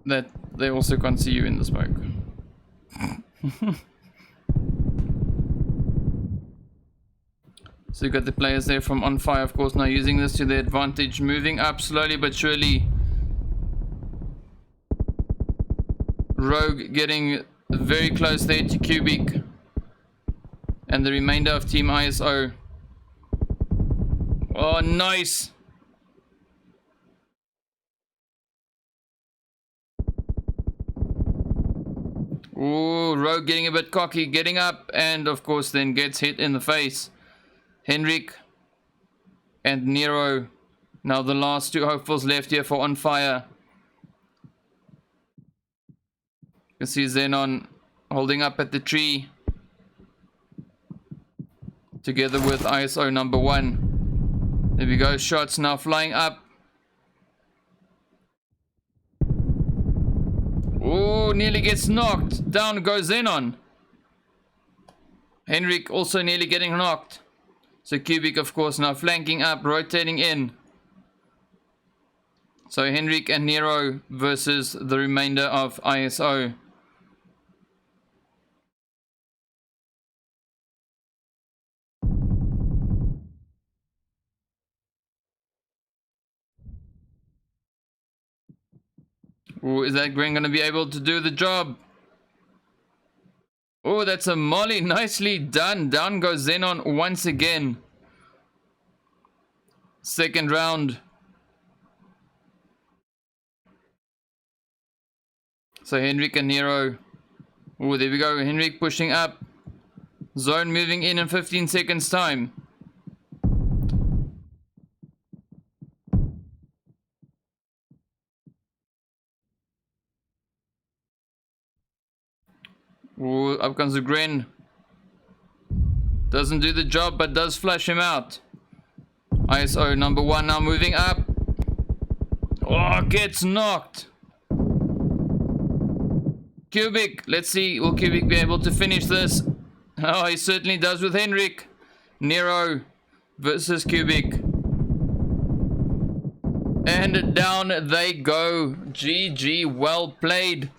that they also can't see you in the smoke. So you got the players there from On Fire, of course, now using this to their advantage, moving up slowly but surely. Rogue getting very close there to Cubic and the remainder of Team ISO. Oh, nice. Ooh, Rogue getting a bit cocky, getting up, and of course then gets hit in the face. Henrik and Nero, now the last two hopefuls left here for On Fire. You can see Xenon holding up at the tree together with ISO number 1. There we go, shots now flying up. Oh, nearly gets knocked. Down goes Xenon. Henrik also nearly getting knocked. So Cubic, of course, now flanking up, rotating in. So Henrik and Nero versus the remainder of ISO. Ooh, is that Gwen gonna be able to do the job? Oh, that's a molly. Nicely done. Down goes Xenon once again. Second round. So Henrik and Nero. Oh, there we go. Henrik pushing up. Zone moving in 15 seconds time. Oh, up comes the Gren. Doesn't do the job, but does flush him out. ISO number 1 now moving up. Oh, gets knocked. Cubic, let's see, will Cubic be able to finish this? Oh, he certainly does with Henrik. Nero versus Cubic. And down they go. GG, well played.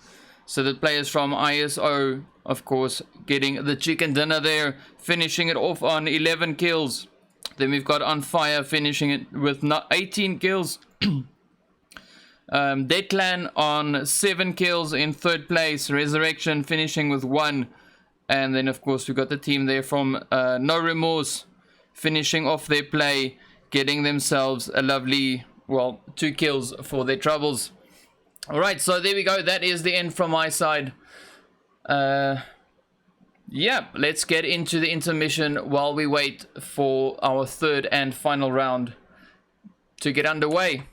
So the players from ISO, of course, getting the chicken dinner there, finishing it off on 11 kills. Then we've got On Fire finishing it with 18 kills. Dead Clan on 7 kills in third place. Resurrection finishing with 1. And then, of course, we've got the team there from No Remorse finishing off their play, getting themselves a lovely, well, 2 kills for their troubles. Alright, so there we go. That is the end from my side. Yeah, let's get into the intermission while we wait for our third and final round to get underway.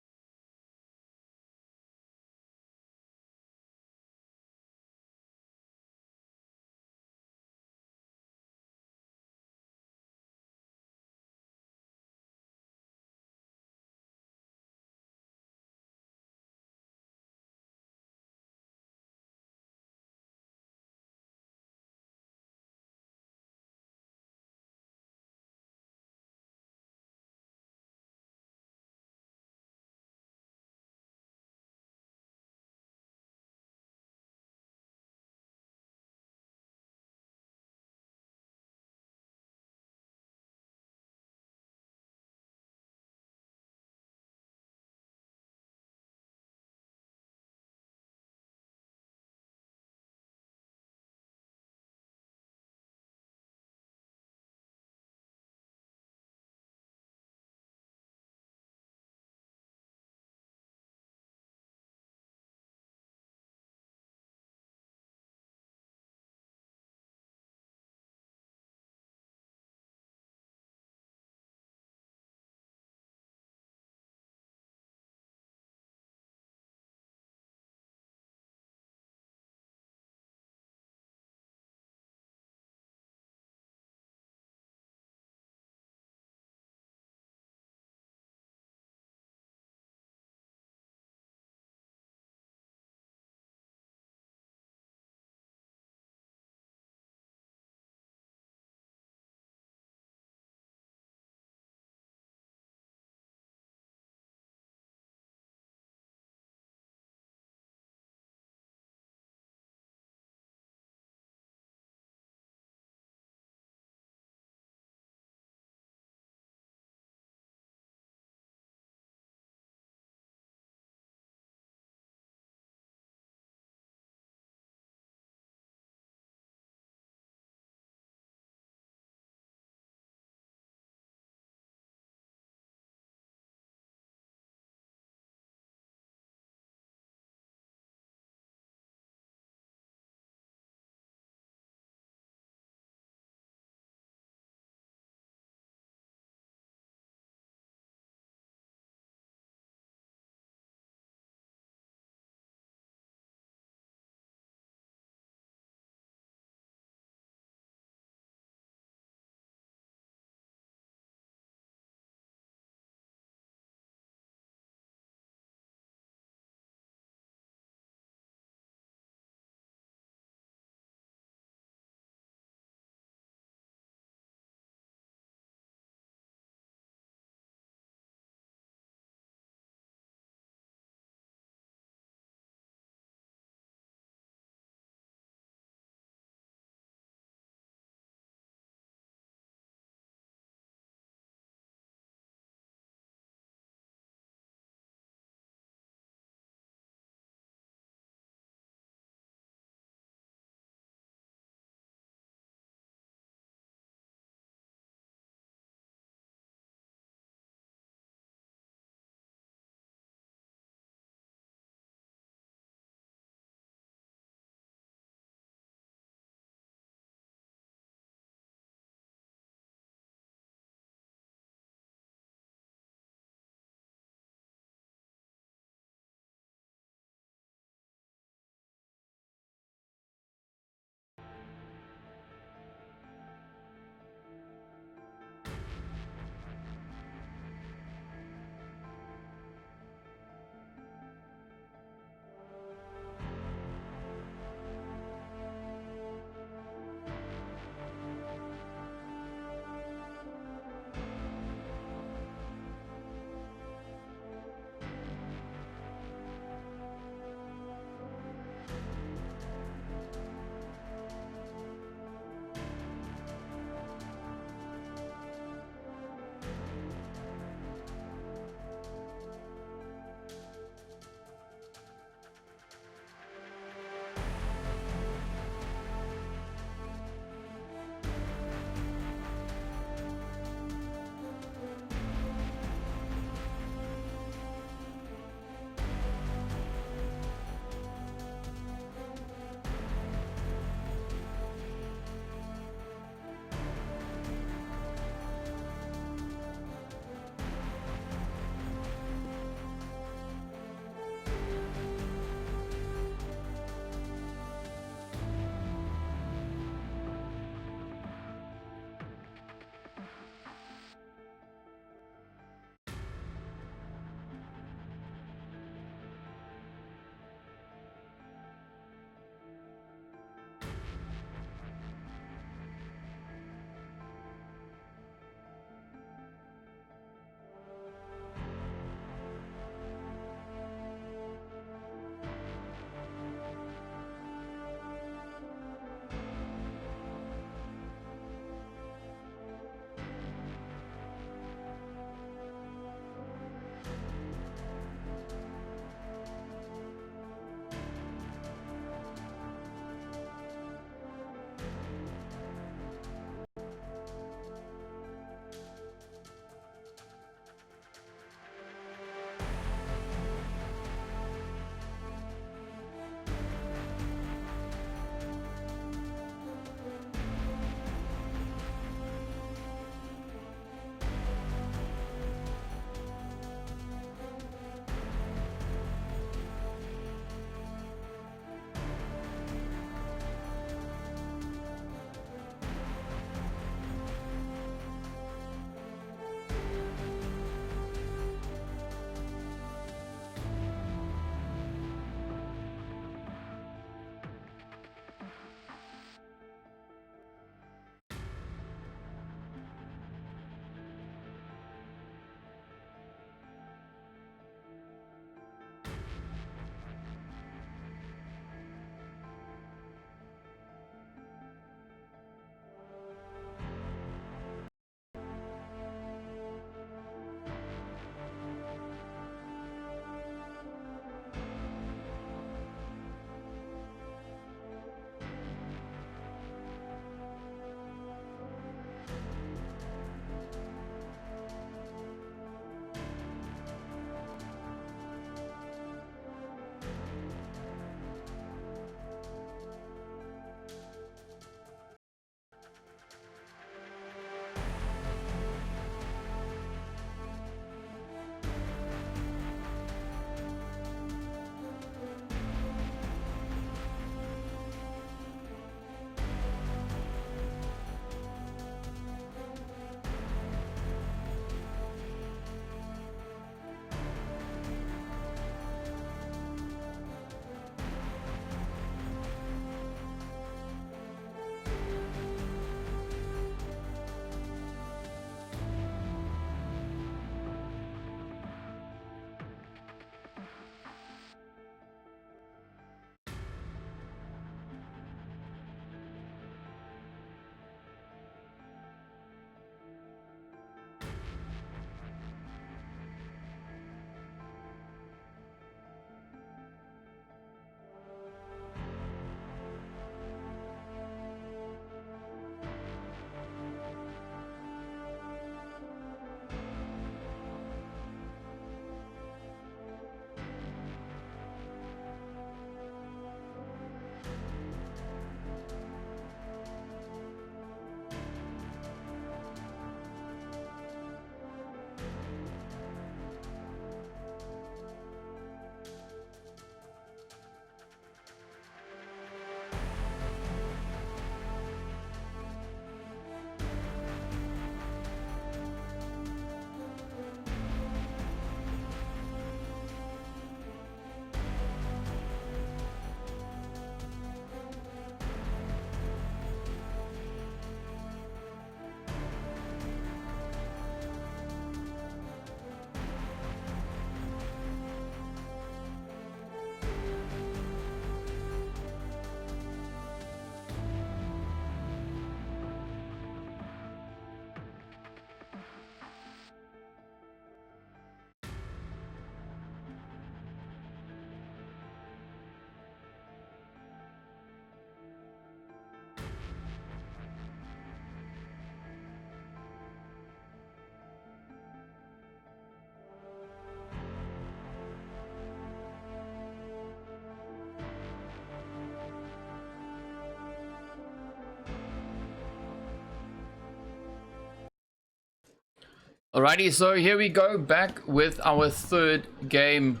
Alrighty, so here we go, back with our third game.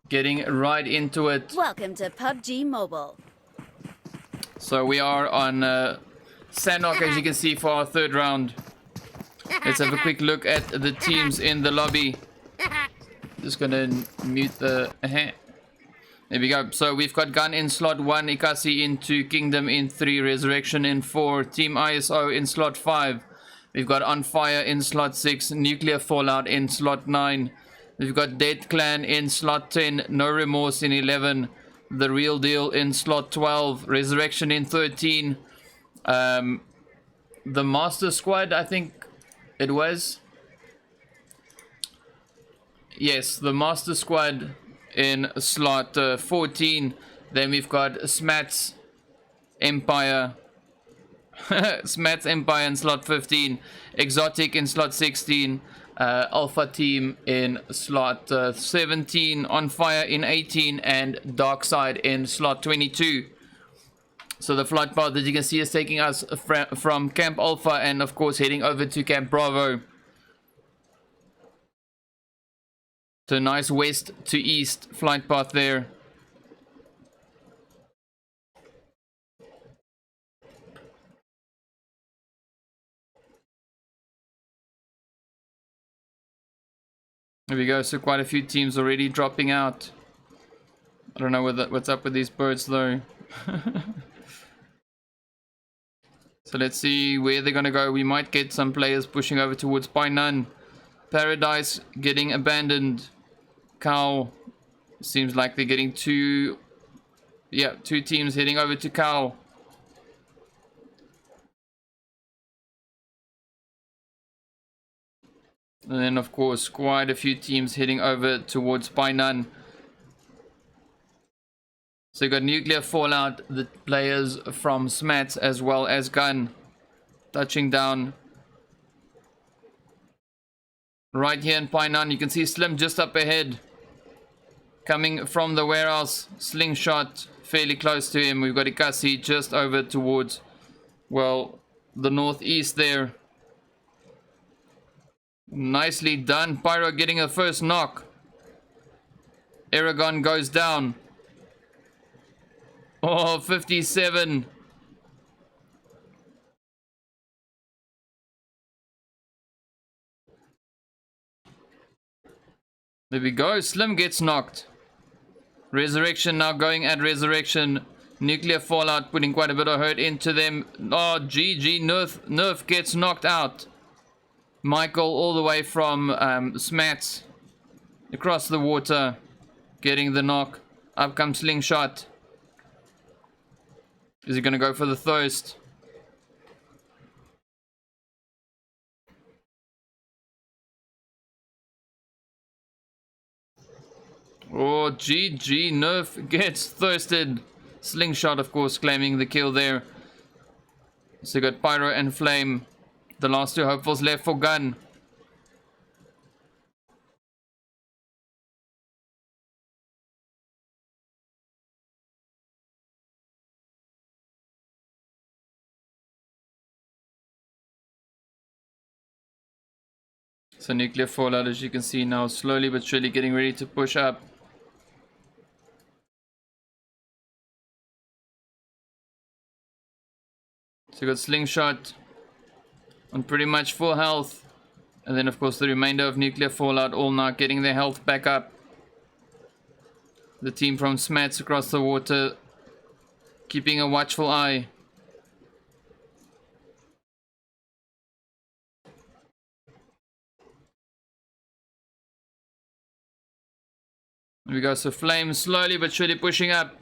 Getting right into it. Welcome to PUBG Mobile. So we are on Sanok, as you can see, for our third round. Let's have a quick look at the teams in the lobby. Just gonna mute the... There we go. So we've got Gun in slot 1, Ikasi in 2, Kingdom in 3, Resurrection in 4, Team ISO in slot 5. We've got On Fire in slot 6, Nuclear Fallout in slot 9. We've got Dead Clan in slot 10, No Remorse in 11, The Real Deal in slot 12, Resurrection in 13. The Master Squad, I think it was. Yes, the Master Squad in slot 14. Then we've got Smats Empire. Smats Empire in slot 15. Exotic in slot 16. Alpha Team in slot 17. On Fire in 18. And Darkside in slot 22. So the flight path that you can see is taking us from Camp Alpha and of course heading over to Camp Bravo. So nice west to east flight path there. There we go, so quite a few teams already dropping out. I don't know what's up with these birds though. So let's see where they're gonna go. We might get some players pushing over towards Painan. Paradise getting abandoned. Cow, seems like they're getting two teams heading over to Cow. And then of course quite a few teams heading over towards Painan. So you got Nuclear Fallout, the players from Smats as well as Gun touching down right here in Painan. You can see Slim just up ahead coming from the warehouse. Slingshot fairly close to him. We've got Ikasi just over towards, well, the northeast there. Nicely done. Pyro getting a first knock. Aragon goes down. Oh, 57. There we go. Slim gets knocked. Resurrection now going at Resurrection. Nuclear Fallout putting quite a bit of hurt into them. Oh, GG. Nerf gets knocked out. Michael all the way from Smats across the water getting the knock. Up comes Slingshot. Is he going to go for the thirst? Oh, GG. Nerf gets thirsted. Slingshot, of course, claiming the kill there. So you got Pyro and Flame. The last two hopefuls left for Gun. So Nuclear Fallout, as you can see now, slowly but surely getting ready to push up. So you got Slingshot on pretty much full health. And then of course the remainder of Nuclear Fallout all now getting their health back up. The team from Smats across the water keeping a watchful eye. There we go, so Flame slowly but surely pushing up.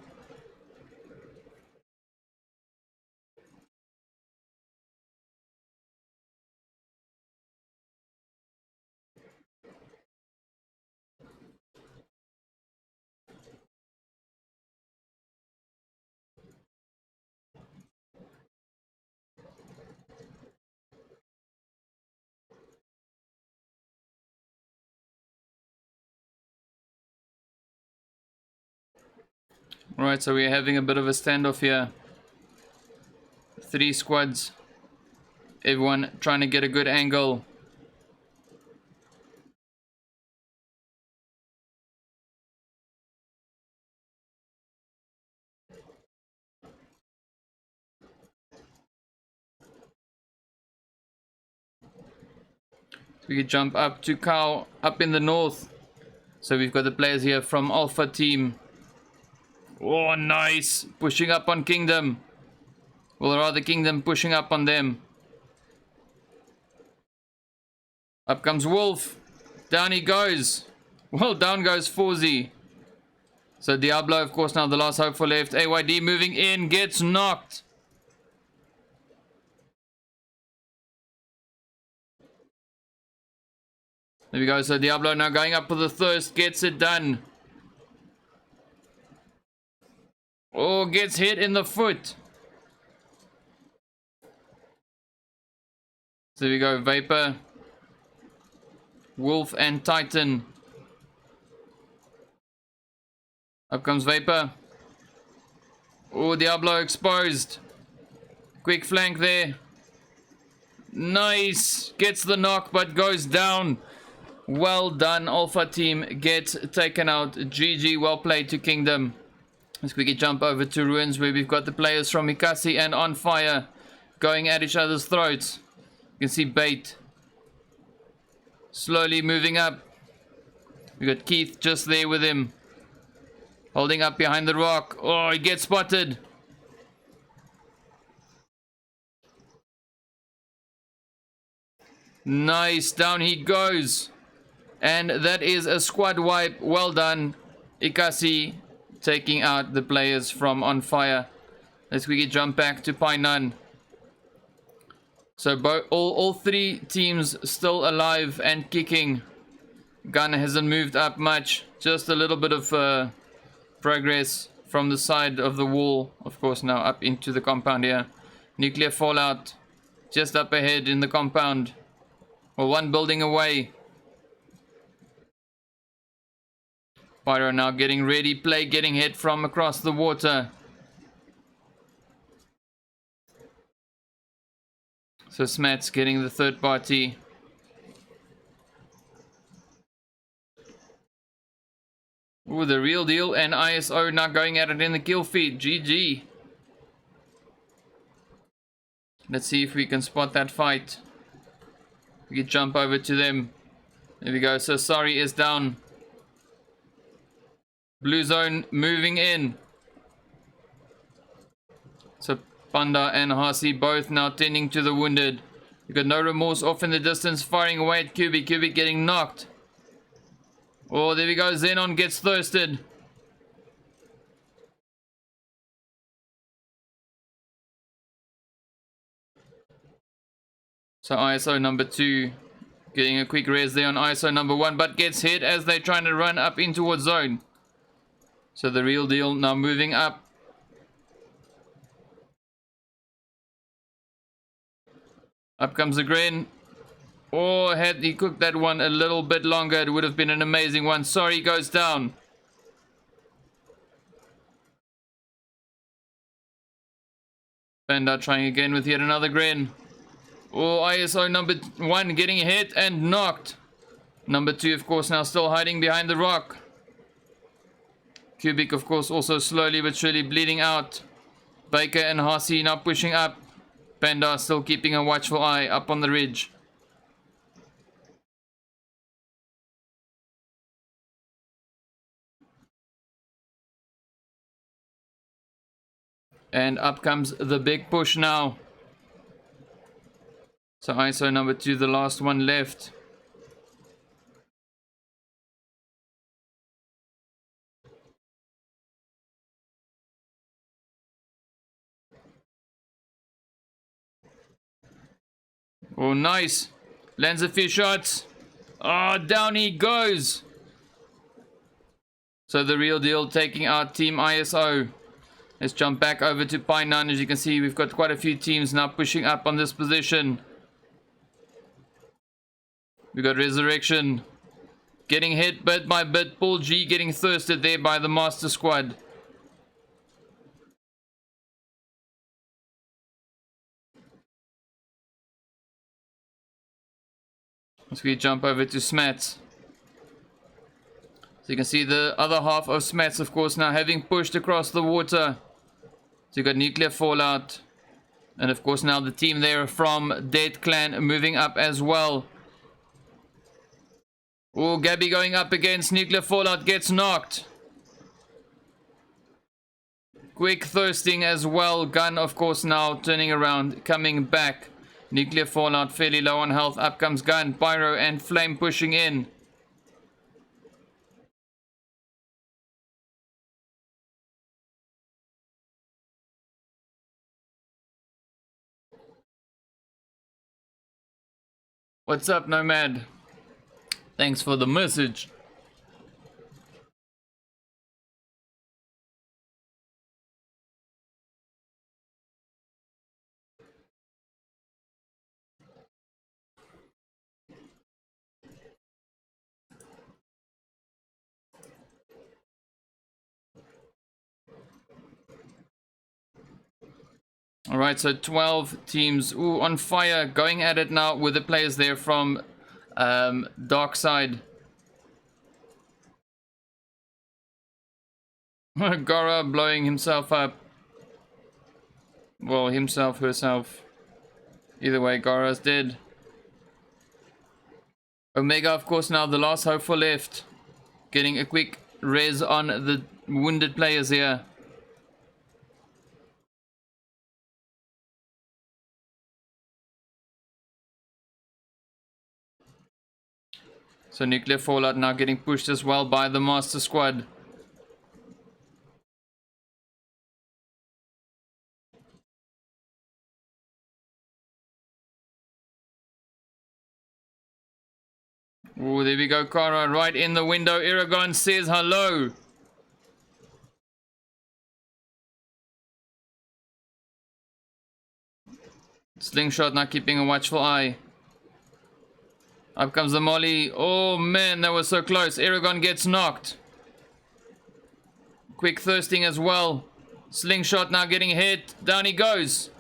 Alright, so we're having a bit of a standoff here. 3 squads. Everyone trying to get a good angle. We can jump up to Cow up in the north. So we've got the players here from Alpha Team. Oh, nice. Pushing up on Kingdom. Well, rather Kingdom pushing up on them. Up comes Wolf. Down he goes. Well, down goes Forzy. So Diablo, of course, now the last hope for left. AYD moving in, gets knocked. There we go. So Diablo now going up for the thirst, gets it done. Oh, gets hit in the foot. So there we go. Vapor, Wolf, and Titan. Up comes Vapor. Oh, Diablo exposed. Quick flank there. Nice. Gets the knock, but goes down. Well done. Alpha Team gets taken out. GG. Well played to Kingdom. Let's quickly jump over to Ruins, where we've got the players from Mikasi and On Fire going at each other's throats. You can see Bait slowly moving up. We got Keith just there with him, holding up behind the rock. Oh, he gets spotted. Nice. Down he goes. And that is a squad wipe. Well done. Ikasi taking out the players from On Fire. Let's quickly jump back to Painan. So all three teams still alive and kicking. Gun hasn't moved up much. Just a little bit of progress from the side of the wall. Of course, now up into the compound here. Nuclear fallout just up ahead in the compound. Well, one building away. Pyro now getting ready. Play getting hit from across the water. So Smat's getting the third party. Ooh, the real deal. And ISO not going at it in the kill feed. GG. Let's see if we can spot that fight. We can jump over to them. There we go. So Sorry is down. Blue zone moving in. So Panda and Hasi both now tending to the wounded. We got No Remorse off in the distance, firing away at Cubic. Cubic getting knocked. Oh, there we go. Xenon gets thirsted. So ISO number 2 getting a quick res there on ISO number 1, but gets hit as they're trying to run up in towards zone. So the real deal now moving up. Up comes the Gren. Oh, had he cooked that one a little bit longer, it would have been an amazing one. Sorry, goes down. Panda trying again with yet another Gren. Oh, ISO number 1 getting hit and knocked. Number 2, of course, now still hiding behind the rock. Cubic, of course, also slowly but surely bleeding out. Baker and Hasi now pushing up. Panda still keeping a watchful eye up on the ridge. And up comes the big push now. So ISO number 2, the last one left. Oh, nice. Lands a few shots. Oh, down he goes. So the real deal taking out Team ISO. Let's jump back over to Painan. As you can see, we've got quite a few teams now pushing up on this position. We got Resurrection getting hit bit by bit. Paul G getting thirsted there by the Master Squad. Let's quickly jump over to Smats. So you can see the other half of Smats, of course, now having pushed across the water. So you got Nuclear Fallout. And of course now the team there from Dead Clan moving up as well. Oh, Gabby going up against Nuclear Fallout, gets knocked. Quick thirsting as well. Gun, of course, now turning around, coming back. Nuclear Fallout fairly low on health. Up comes Gun, Pyro, and Flame pushing in. What's up, Nomad? Thanks for the message. Alright, so 12 teams on fire, going at it now with the players there from Dark Side. Gora blowing himself up. Well, himself, herself. Either way, Gora's dead. Omega, of course, now the last hope for left. Getting a quick res on the wounded players here. So Nuclear Fallout now getting pushed as well by the Master Squad. Oh, there we go, Kara, right in the window. Eragon says hello. Slingshot now keeping a watchful eye. Up comes the molly. Oh man, that was so close. Eragon gets knocked. Quick thirsting as well. Slingshot now getting hit. Down he goes.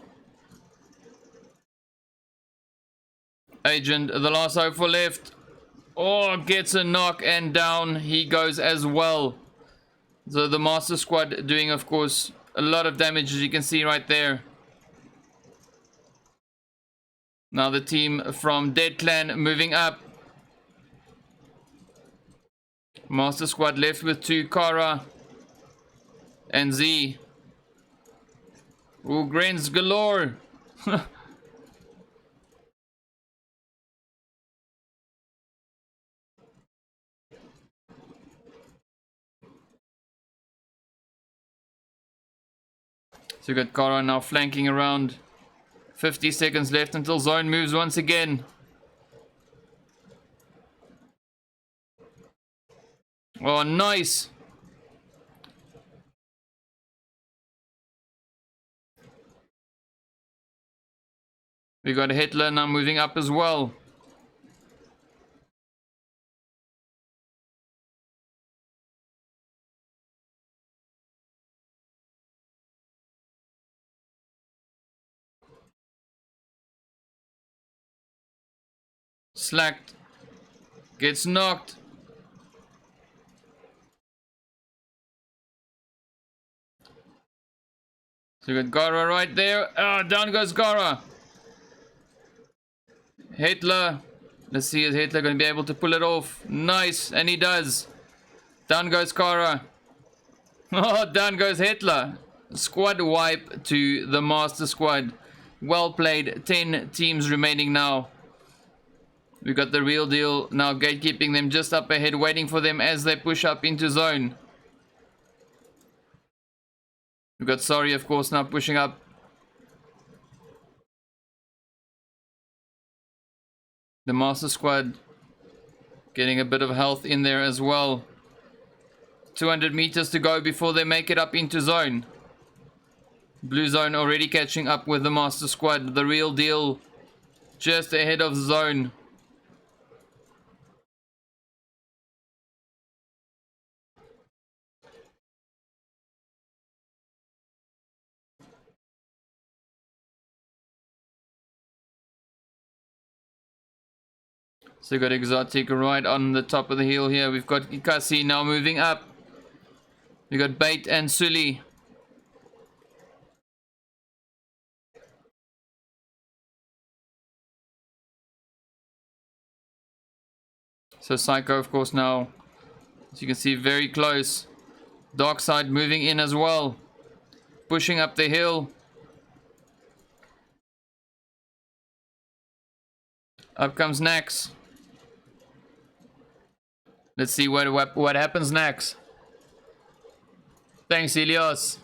Agent, the last hope for left. Oh, gets a knock and down he goes as well. So the Master Squad doing, of course, a lot of damage, as you can see right there. Now the team from Dead Clan moving up. Master Squad left with 2, Kara and Z. Ooh, grains galore. So we got Kara now flanking around. 50 seconds left until zone moves once again. Oh, nice. We got Hitler now moving up as well. Slacked. Gets knocked. So we got Gara right there. Ah, down goes Gara. Hitler. Let's see, is Hitler going to be able to pull it off? Nice, and he does. Down goes Kara. Oh, down goes Hitler. Squad wipe to the Master Squad. Well played. 10 teams remaining now. We got the real deal now gatekeeping them just up ahead, waiting for them as they push up into zone. We got Sorry, of course, now pushing up. The Master Squad getting a bit of health in there as well. 200 meters to go before they make it up into zone. Blue zone already catching up with the Master Squad. The real deal just ahead of zone. So we got Exotic right on the top of the hill here. We've got Ikasi now moving up. We got Bait and Sully. So Psycho, of course, now, as you can see, very close. Dark Side moving in as well. Pushing up the hill. Up comes Nax. Let's see what happens next. Thanks, Elios.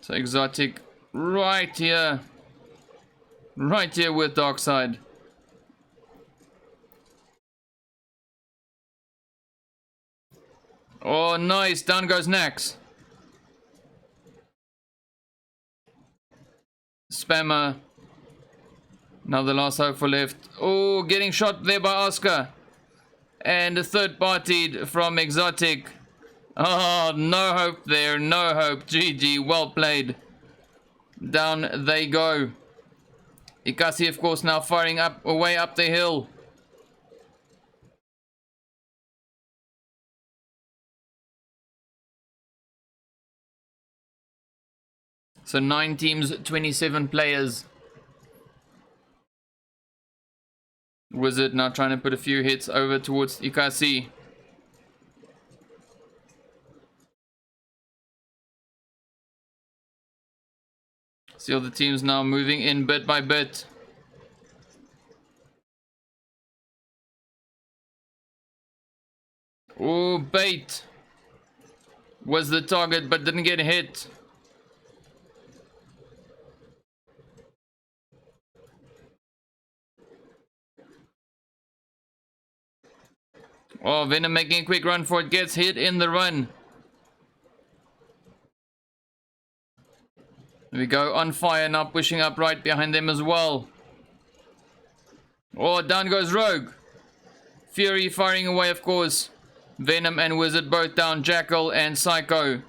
So Exotic right here. Right here with Darkside. Oh, nice. Down goes Nax. Spammer. Now the last hope for left. Oh, getting shot there by Oscar. And a third partied from Exotic. Oh, no hope there. No hope. GG. Well played. Down they go. Ikasi, of course, now firing up, away up the hill. So 9 teams, 27 players. Wizard now trying to put a few hits over towards Ikasi. See all the teams now moving in bit by bit. Oh, bait was the target but didn't get hit. Oh, Venom making a quick run for it, gets hit in the run. There we go, on fire now, pushing up right behind them as well. Oh, down goes Rogue. Fury firing away, of course. Venom and Wizard both down, Jackal and Psycho.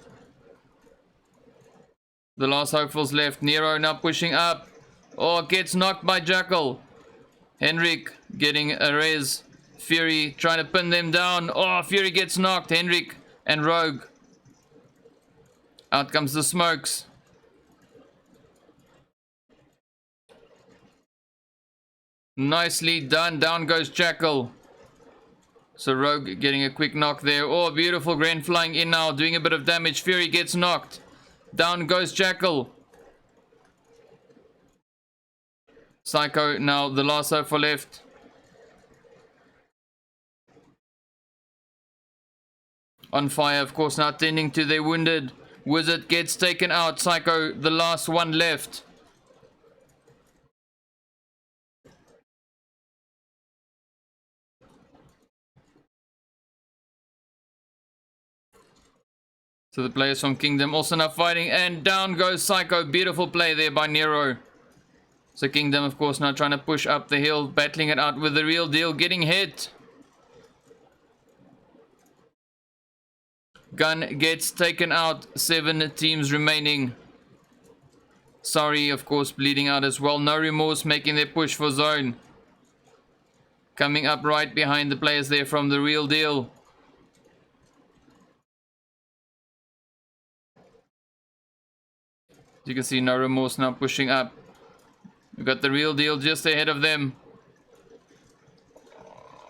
The last hopefuls left. Nero now pushing up. Oh, gets knocked by Jackal. Henrik getting a res. Fury trying to pin them down. Oh, Fury gets knocked. Henrik and Rogue. Out comes the smokes. Nicely done. Down goes Jackal. So Rogue getting a quick knock there. Oh, beautiful. Gren flying in now, doing a bit of damage. Fury gets knocked. Down goes Jackal. Psycho now the last hope for left. On fire, of course, now tending to their wounded. Wizard gets taken out. Psycho the last one left. So the players from Kingdom also now fighting, and down goes Psycho. Beautiful play there by Nero. So Kingdom, of course, now trying to push up the hill, battling it out with the Real Deal, getting hit. Gun gets taken out. 7 teams remaining. Sorry, of course, bleeding out as well. No Remorse making their push for zone. Coming up right behind the players there from the Real Deal. You can see No Remorse now pushing up. We've got the Real Deal just ahead of them.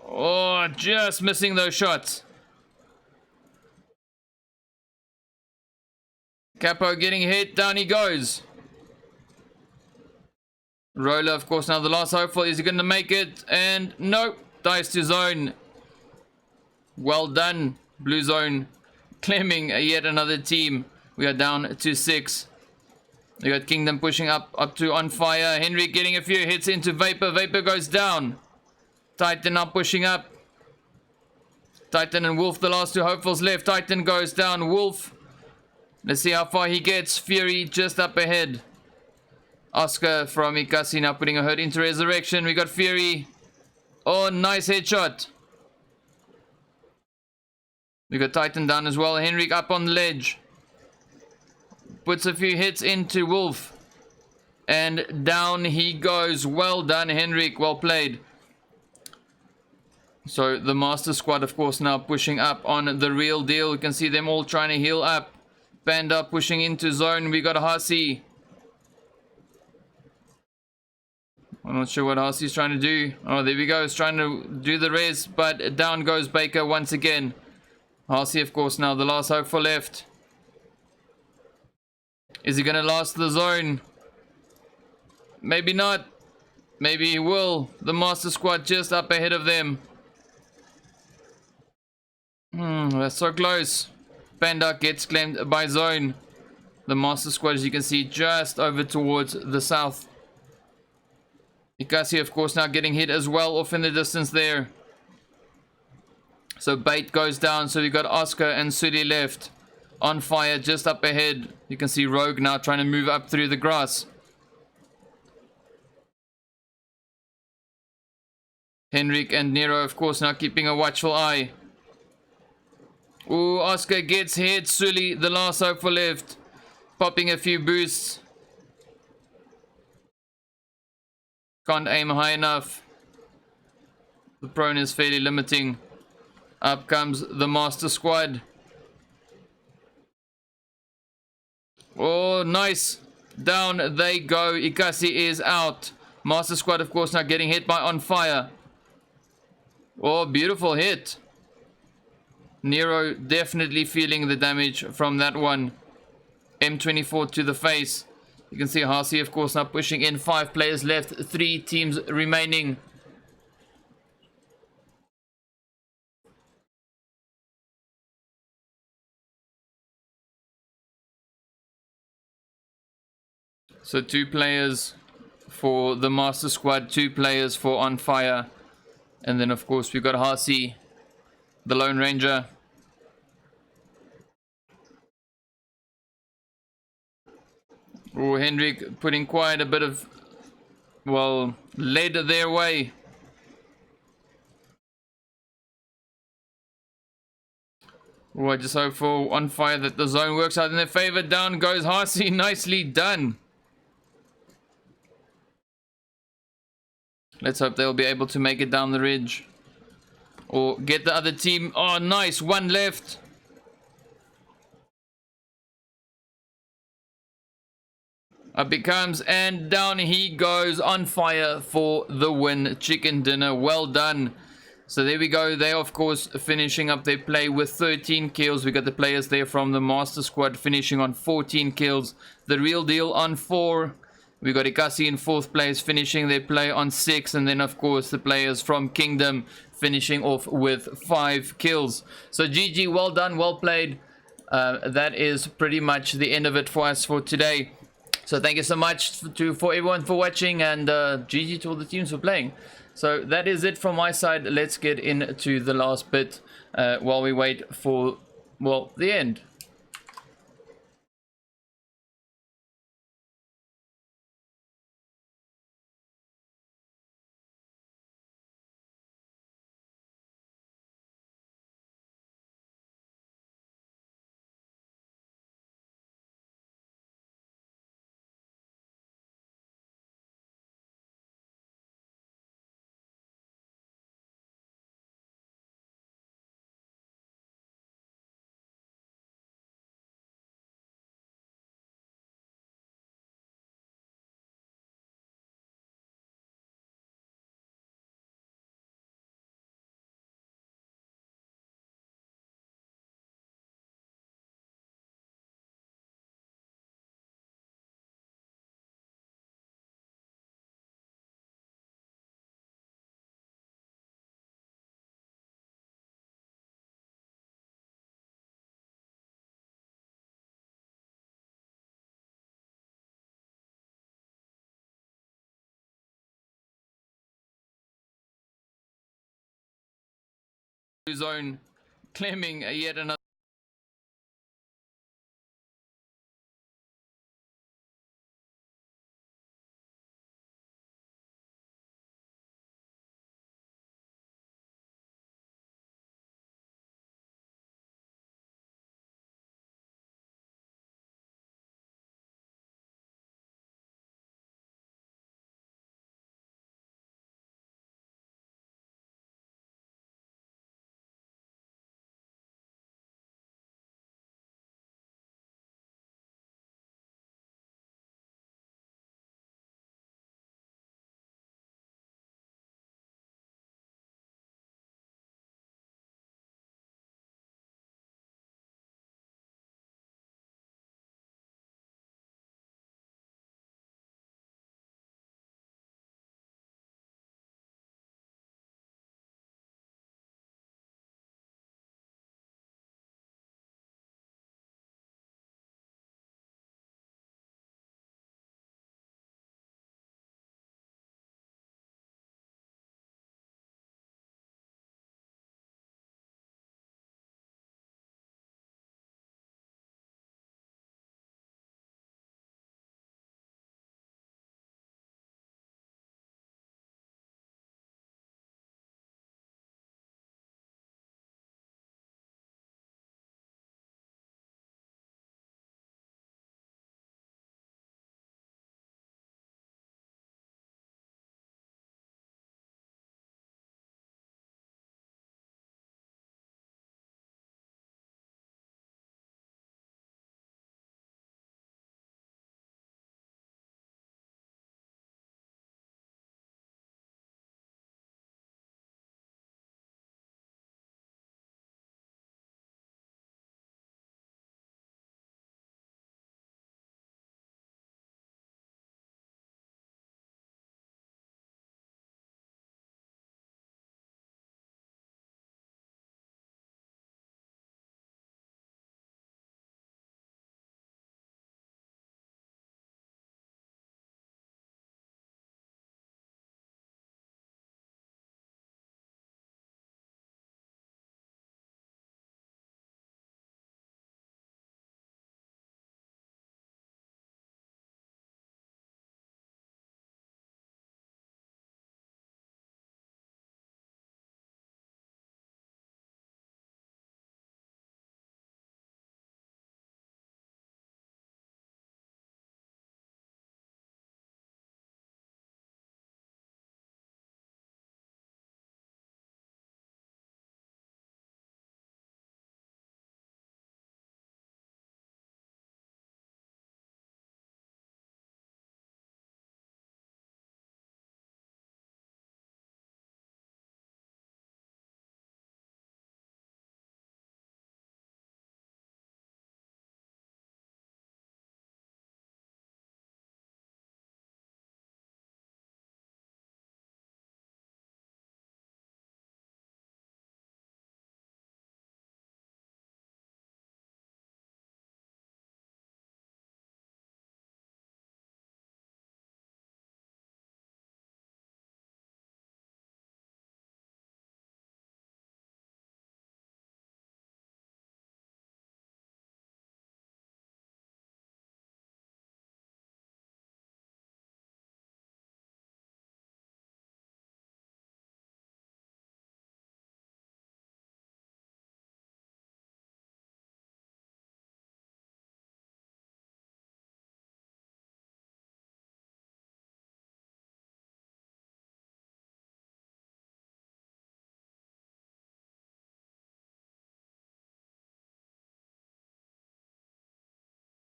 Oh, just missing those shots. Capo getting hit. Down he goes. Roller, of course, now the last hopeful. Is he going to make it? And nope. Dies to zone. Well done, Blue Zone. Claiming yet another team. We are down to 6. We got Kingdom pushing up to on fire. Henry getting a few hits into Vapor. Vapor goes down. Titan now pushing up. Titan and Wolf, the last 2 hopefuls left. Titan goes down. Wolf. Let's see how far he gets. Fury just up ahead. Oscar from Ikasi now putting a hurt into Resurrection. We got Fury. Oh, nice headshot. We got Titan down as well. Henrik up on the ledge. Puts a few hits into Wolf. And down he goes. Well done, Henrik. Well played. So the Master Squad, of course, now pushing up on the real deal. You can see them all trying to heal up. Panda pushing into zone. We got Hasi. I'm not sure what Hasi's trying to do. Oh, there we go. He's trying to do the res, but down goes Baker once again. Hasi, of course, now the last hope for left. Is he going to last the zone? Maybe not. Maybe he will. The Master Squad just up ahead of them. That's so close. Panda gets claimed by zone. The Master Squad, as you can see, just over towards the south. Ikasi, of course, now getting hit as well off in the distance there. So Bait goes down. So we got Oscar and Sudi left. On fire just up ahead. You can see Rogue now trying to move up through the grass. Henrik and Nero, of course, now keeping a watchful eye. Ooh, Oscar gets hit. Sully, the last hope for left. Popping a few boosts. Can't aim high enough. The prone is fairly limiting. Up comes the Master Squad. Oh, nice. Down they go. Ikasi is out. Master Squad, of course, now getting hit by On Fire. Oh, beautiful hit. Nero definitely feeling the damage from that one. M24 to the face. You can see Hasi, of course, now pushing in. 5 players left. 3 teams remaining. So 2 players for the Master Squad. 2 players for On Fire. And then, of course, we've got Hasi, the Lone Ranger. Oh, Hendrik putting quite a bit of, well, lead their way. Oh, I just hope for On Fire that the zone works out in their favor. Down goes Hasi. Nicely done. Let's hope they'll be able to make it down the ridge. Or get the other team. Oh, nice. 1 left. Up he comes and down he goes. On Fire for the win. Chicken dinner. Well done. So there we go. They, of course, finishing up their play with 13 kills. We got the players there from the Master Squad finishing on 14 kills. The Real Deal on 4. We got Ikasi in 4th place, finishing their play on 6. And then, of course, the players from Kingdom finishing off with 5 kills. So GG, well done, well played. That is pretty much the end of it for us for today. So thank you so much for everyone for watching, and GG to all the teams for playing. So that is it from my side. Let's get into the last bit while we wait for, well, the end. Zone claiming yet another